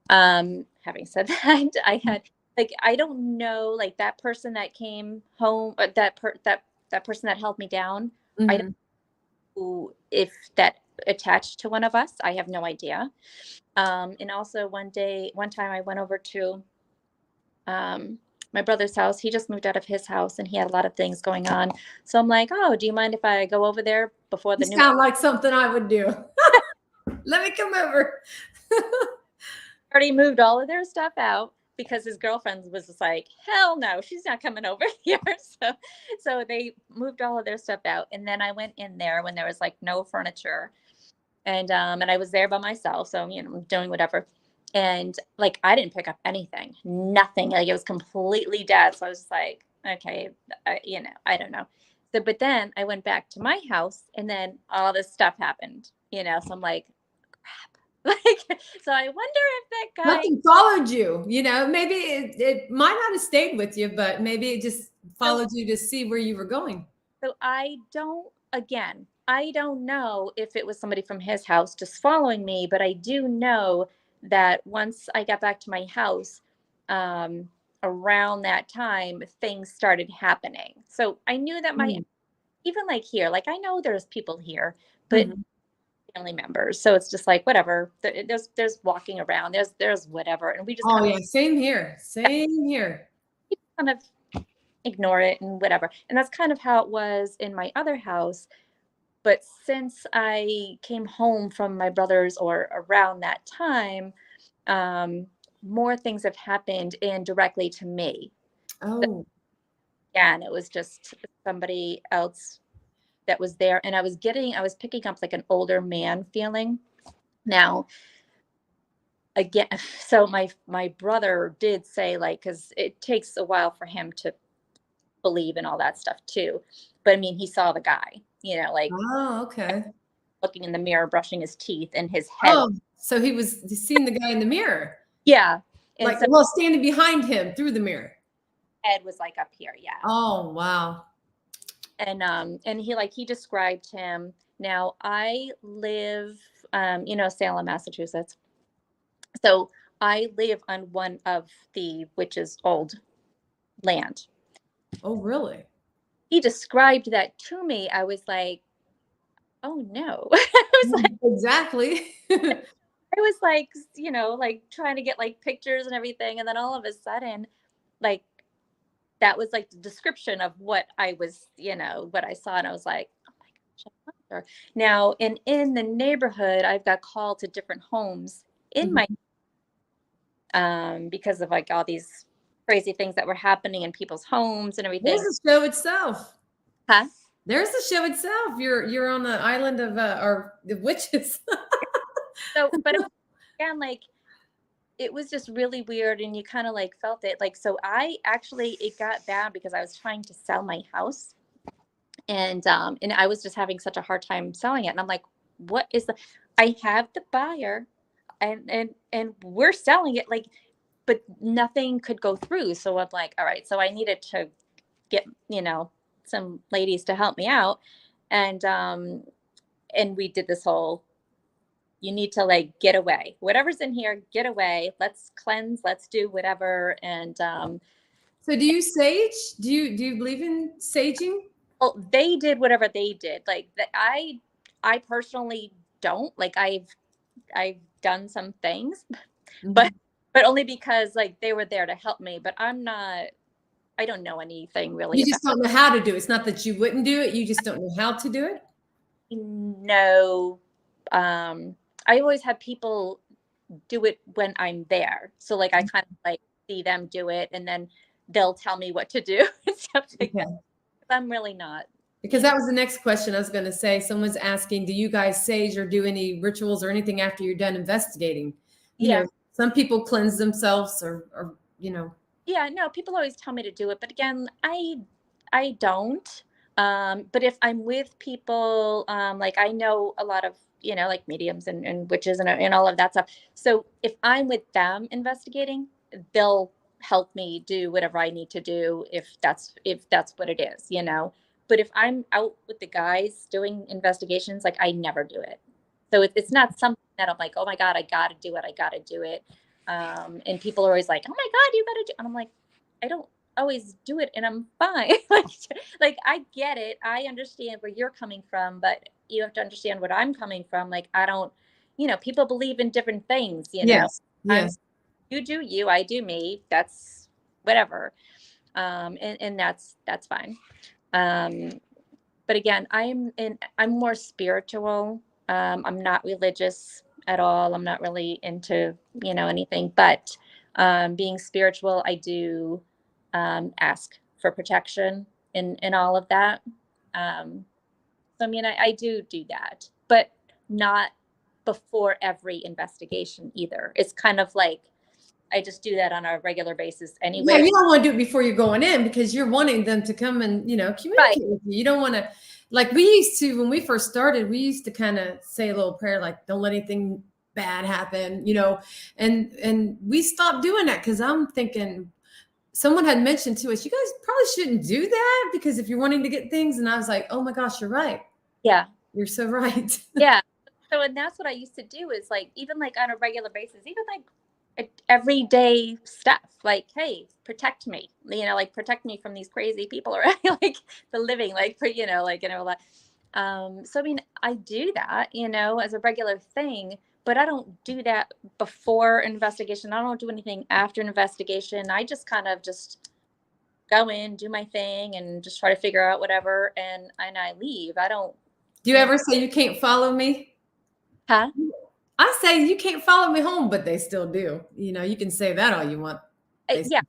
Having said that, I had like I don't know like that person that came home, that person that held me down. I don't Mhm. know if that attached to one of us. I have no idea. And also one time I went over to um, my brother's house. He just moved out of his house and he had a lot of things going on. So I'm like, oh, do you mind if I go over there before You the new? sound like something I would do. Let me come over. Already moved all of their stuff out because his girlfriend was just like, hell no, she's not coming over here. So they moved all of their stuff out, and then I went in there when there was like no furniture, and I was there by myself, so doing whatever. And like I didn't pick up anything, nothing. Like it was completely dead. So I was just like, okay, I don't know. So, but then I went back to my house, and then all this stuff happened. So I'm like, crap. Like, so I wonder if that guy. Nothing followed you. Maybe it might not have stayed with you, but maybe it just So, followed you to see where you were going. so I don't. Again, I don't know if it was somebody from his house just following me, but I do know that once I got back to my house, um, around that time, things started happening. So I knew that Mm. even like here, like I know there's people here, but Mhm. family members. So it's just like whatever. There's walking around. There's whatever, and we just Oh yeah, same here. Same here. kind of ignore it and whatever. And that's kind of how it was in my other house. But since I came home from my brother's or around that time, um, more things have happened indirectly to me. Oh. Again, it was just somebody else that was there, and I was picking up like an older man feeling. Now, again, so my brother did say like, because it takes a while for him to believe in all that stuff too. But I mean, he saw the guy, like Oh, okay. looking in the mirror, brushing his teeth, and his head. Oh, so he's seen the guy in the mirror. Yeah. And Like, so well, standing behind him through the mirror. head was like up here. Yeah. Oh, wow. And he described him. Now I live, Salem, Massachusetts. So I live on one of the witch's old land. Oh, really? He described that to me. I was like, oh no. Exactly. I was like, trying to get like pictures and everything. And then all of a sudden, like, that was like the description of what I was, what I saw. And I was like, oh my gosh, I wonder. Now, in the neighborhood, I've got called to different homes in my, because of like all these crazy things that were happening in people's homes and everything. There's the show itself. Huh? There's the show itself. You're on the island of or the witches. So, but again, like, it was just really weird, and you kind of like felt it. Like, so it got bad because I was trying to sell my house, and I was just having such a hard time selling it. And I'm like, what is I have the buyer, and we're selling it, like, but nothing could go through. So I'm like, all right. So I needed to get, some ladies to help me out. And we did this whole, you need to like get away, whatever's in here, get away. Let's cleanse. Let's do whatever. And, So do you sage? Do you believe in saging? well, they did whatever they did. Like I personally don't. Like I've done some things, but only because like they were there to help me. But I don't know anything really. You just don't know how to do it. It's not that you wouldn't do it. You just don't know how to do it. No. I always have people do it when I'm there. So like I kind of like see them do it, and then they'll tell me what to do and stuff like that. I'm really not. Because that was the next question I was going to say. Someone's asking, do you guys sage or do any rituals or anything after you're done investigating? You know, some people cleanse themselves or. Yeah, no, people always tell me to do it. But again, I don't. But if I'm with people, like I know a lot of, like mediums and witches and all of that stuff. So if I'm with them investigating, they'll help me do whatever I need to do if that's what it is, But if I'm out with the guys doing investigations, like I never do it. So it's not something that I'm like, oh my God, I got to do it. I got to do it. And people are always like, oh my God, you got to do, and I'm like, I don't always do it and I'm fine. like I get it. I understand where you're coming from, but you have to understand what I'm coming from. Like, I don't, people believe in different things, Yes. You do you, I do me. That's whatever. And that's fine. But again, I'm more spiritual. I'm not religious at all. I'm not really into, anything, but being spiritual, I do ask for protection in all of that. So, I mean, I do that, but not before every investigation either. It's kind of like, I just do that on a regular basis anyway. Yeah, you don't want to do it before you're going in because you're wanting them to come and, communicate with you. You don't want to, like we used to, when we first started, we used to kind of say a little prayer, like, don't let anything bad happen, and we stopped doing that because I'm thinking, someone had mentioned to us, you guys probably shouldn't do that because if you're wanting to get things, and I was like, oh my gosh, you're right. Yeah. You're so right. Yeah. So, and that's what I used to do is like, even like on a regular basis, even like everyday stuff, like, hey, protect me, like protect me from these crazy people, or like the living, like, so, I mean, I do that, as a regular thing, but I don't do that before investigation. I don't do anything after investigation. I just kind of just go in, do my thing, and just try to figure out whatever, and I leave. I don't. Do you ever say you can't follow me? Huh? I say you can't follow me home, but they still do. You can say that all you want. Yeah.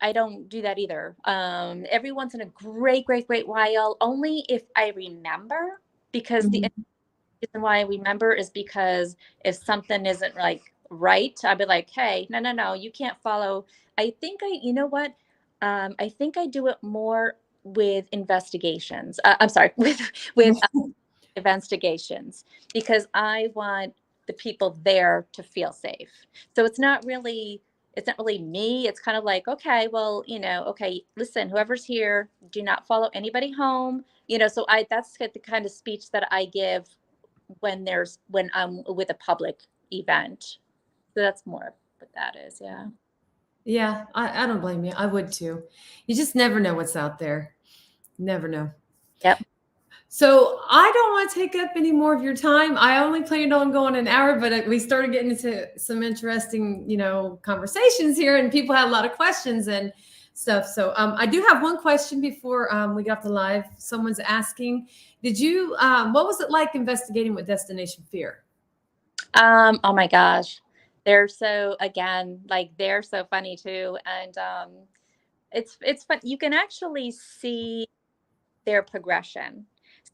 I don't do that either. Every once in a great while, only if I remember, because the reason why I remember is because if something isn't like right, I'll be like, hey, no, you can't follow. I think you know what? I think I do it more with investigations. I'm sorry, with investigations because I want the people there to feel safe. So it's not really me. It's kind of like, okay, well, okay, listen, whoever's here, do not follow anybody home. So that's the kind of speech that I give when I'm with a public event. So that's more what that is. Yeah. Yeah, I don't blame you. I would too. You just never know what's out there. Never know. Yep. So I don't want to take up any more of your time. I only planned on going an hour, but we started getting into some interesting, conversations here, and people had a lot of questions and stuff. So I do have one question before we got to live. Someone's asking, what was it like investigating with Destination Fear? Oh my gosh. They're so, again, like they're so funny too. And it's fun. You can actually see their progression.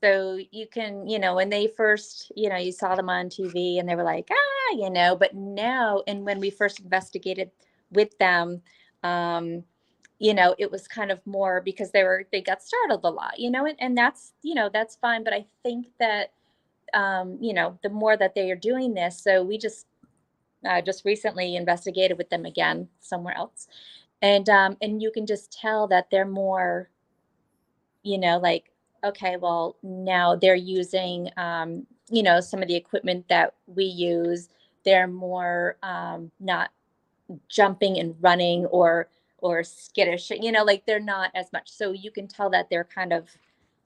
So you can, when they first, you saw them on TV and they were like, but now, and when we first investigated with them, it was kind of more because they got startled a lot, and that's fine. But I think that, the more that they are doing this, so we just recently investigated with them again somewhere else, and you can just tell that they're more, like, okay, well, now they're using, some of the equipment that we use. They're more not jumping and running or skittish, like they're not as much. So you can tell that they're kind of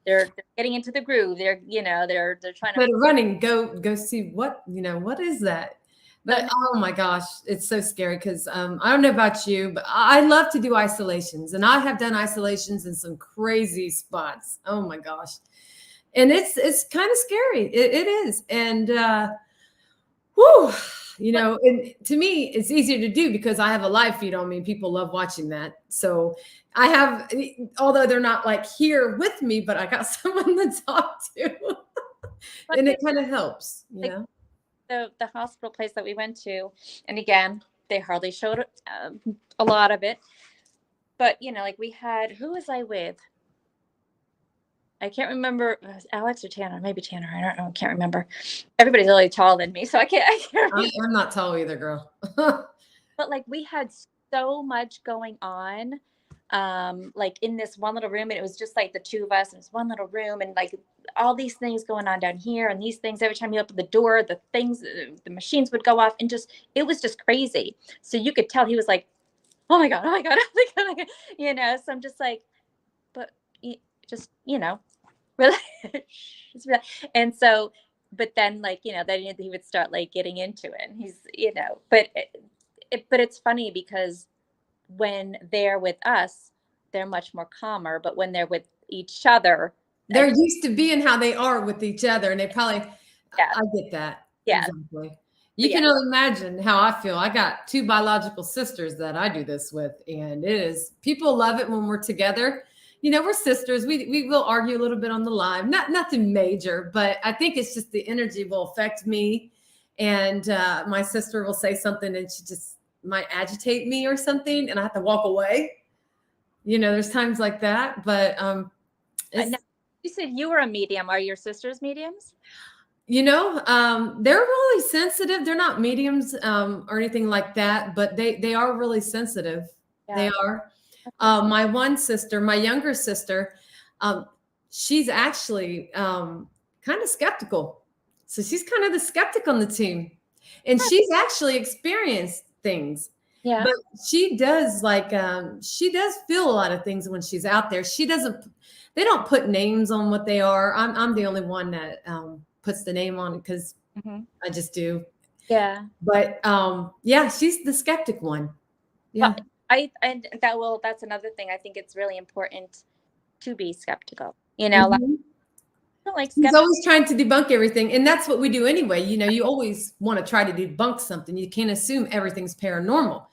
they're getting into the groove. They're trying to But running, go see what is that? But oh my gosh, it's so scary because I don't know about you, but I love to do isolations, and I have done isolations in some crazy spots. Oh my gosh, and it's kind of scary. It is, and whew, and to me, it's easier to do because I have a live feed on me. People love watching that, so I have, although they're not like here with me, but I got someone to talk to, and it kind of helps, like, the hospital place that we went to, and again, they hardly showed a lot of it, but like we had, who was I with? I can't remember, Alex or Tanner, maybe Tanner. I don't know. I can't remember. Everybody's really tall than me, so I can't. I'm not tall either, girl. But like we had so much going on, like in this one little room, and it was just like the two of us in this one little room, and like all these things going on down here, and these things every time you open the door, the machines would go off, and it was just crazy. So you could tell he was like, oh my god, oh my god, oh my god, So I'm just like, but just really, and so, but then like then he would start like getting into it, and he's but it's funny because when they're with us, they're much more calmer, but when they're with each other, they're used to being how they are with each other, and they probably, yeah, I get that. yeah, Exactly. You can only imagine how I feel. I got two biological sisters that I do this with, and people love it when we're together. We're sisters. We will argue a little bit on the live, nothing major, but I think it's just the energy will affect me, and my sister will say something, and she just might agitate me or something, and I have to walk away. There's times like that, but you said you were a medium. Are your sisters mediums? They're really sensitive. They're not mediums or anything like that, but they are really sensitive. Yeah. They are. My one sister, my younger sister, she's actually kind of skeptical. So she's kind of the skeptic on the team, and she's actually experienced things. Yeah. But she does she does feel a lot of things when she's out there. They don't put names on what they are. I'm the only one that puts the name on it because I just do. Yeah. But yeah, she's the skeptic one. Yeah. Well, that's another thing. I think it's really important to be skeptical. Like he's always trying to debunk everything, and that's what we do anyway. You always want to try to debunk something. You can't assume everything's paranormal.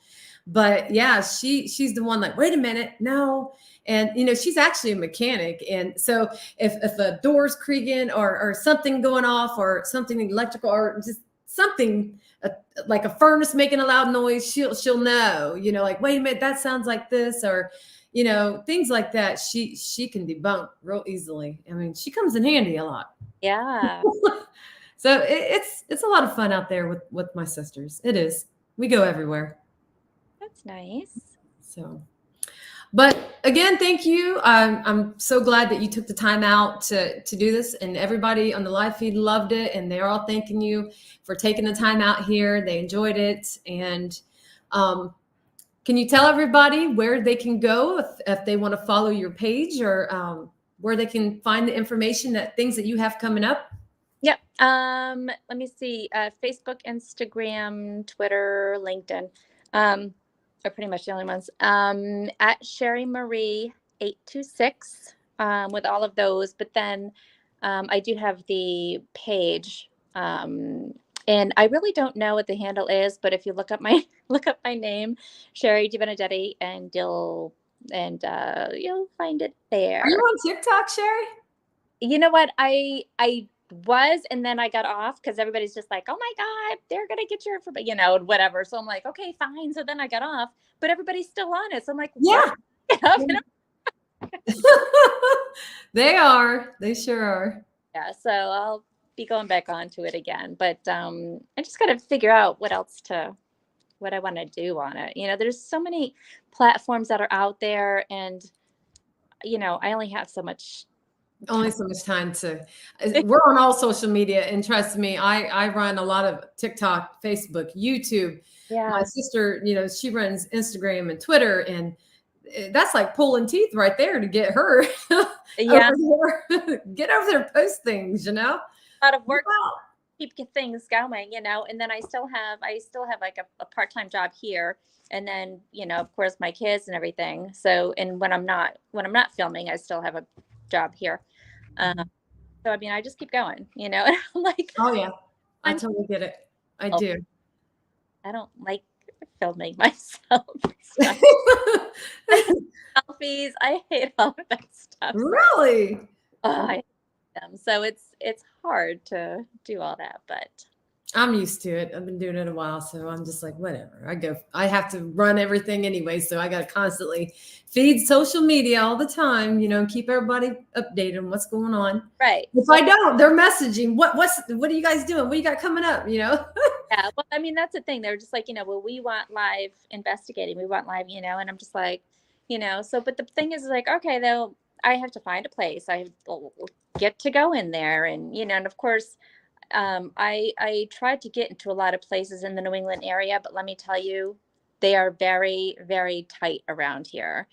But yeah, she's the one like, wait a minute, no. And she's actually a mechanic, and so if a door's creaking or something going off or something electrical or just something like a furnace making a loud noise, she'll know. Like, wait a minute, that sounds like this, or you know, things like that, she can debunk real easily. I mean, she comes in handy a lot. Yeah. So it's a lot of fun out there with my sisters. It is. We go everywhere. That's nice. So, but again, thank you. I'm so glad that you took the time out to do this, and everybody on the live feed loved it, and they're all thanking you for taking the time out here. They enjoyed it, and can you tell everybody where they can go if they want to follow your page, or where they can find the information, that things that you have coming up? Yep. Let me see. Facebook, Instagram, Twitter, LinkedIn. Are pretty much the only ones. At Shari Marie 826, with all of those. But then I do have the page. And I really don't know what the handle is, but if you look up my look up my name, Shari Debenedetti, and you'll find it there. Are you on TikTok, Shari? You know what? I was, and then I got off because everybody's just like, "Oh my God, they're gonna get your information," whatever. So I'm like, "Okay, fine." So then I got off, but everybody's still on it. So I'm like, Yeah. "What?" They are. They sure are. Yeah. So I'll be going back onto it again, but I just got to figure out what I want to do on it. There's so many platforms that are out there, and I only have so much. Only so much time to. We're on all social media, and trust me, I run a lot of TikTok, Facebook, YouTube. Yeah. My sister, she runs Instagram and Twitter, and that's like pulling teeth right there to get her Yeah. over there. Get over there, post things, A lot of work. Keep things going, and then I still have like a part-time job here, and then of course my kids and everything. So, and when I'm not filming, I still have a job here. So I mean, I just keep going, like, oh yeah, I totally get it. I do. I don't like filming myself. Selfies, I hate all of that stuff. Really? I hate them. So it's hard to do all that, but I'm used to it. I've been doing it a while, so I'm just like, whatever. I have to run everything anyway, so I got to constantly feed social media all the time, keep everybody updated on what's going on. right. If I don't, they're messaging. What are you guys doing? What you got coming up? Yeah. Well, I mean, that's the thing. They're just like, well, we want live investigating. We want live, and I'm just like, so, but the thing is like, okay, though, I have to find a place. I get to go in there, and, and of course, I tried to get into a lot of places in the New England area, but let me tell you, they are very, very tight around here.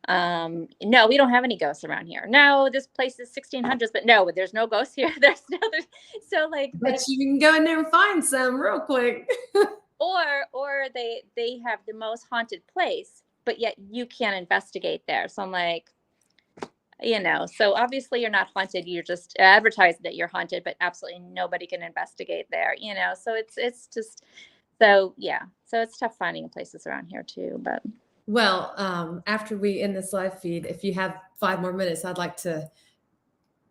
No, we don't have any ghosts around here. No, this place is 1600s, but no, there's no ghosts here. So like, but you can go in there and find some real quick. or they have the most haunted place, but yet you can't investigate there. So I'm like, so obviously you're not haunted. You're just advertising that you're haunted, but absolutely nobody can investigate there, so it's just, so yeah. So it's tough finding places around here too, but. Well, after we end this live feed, if you have 5 more minutes, I'd like to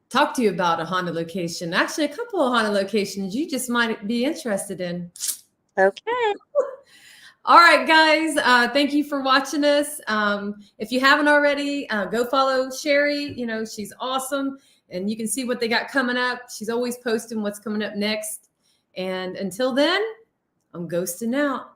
talk to you about a haunted location. Actually, a couple of haunted locations you just might be interested in. Okay. All right, guys. Thank you for watching us. If you haven't already, go follow Shari. She's awesome, and you can see what they got coming up. She's always posting what's coming up next. And until then, I'm ghosting out.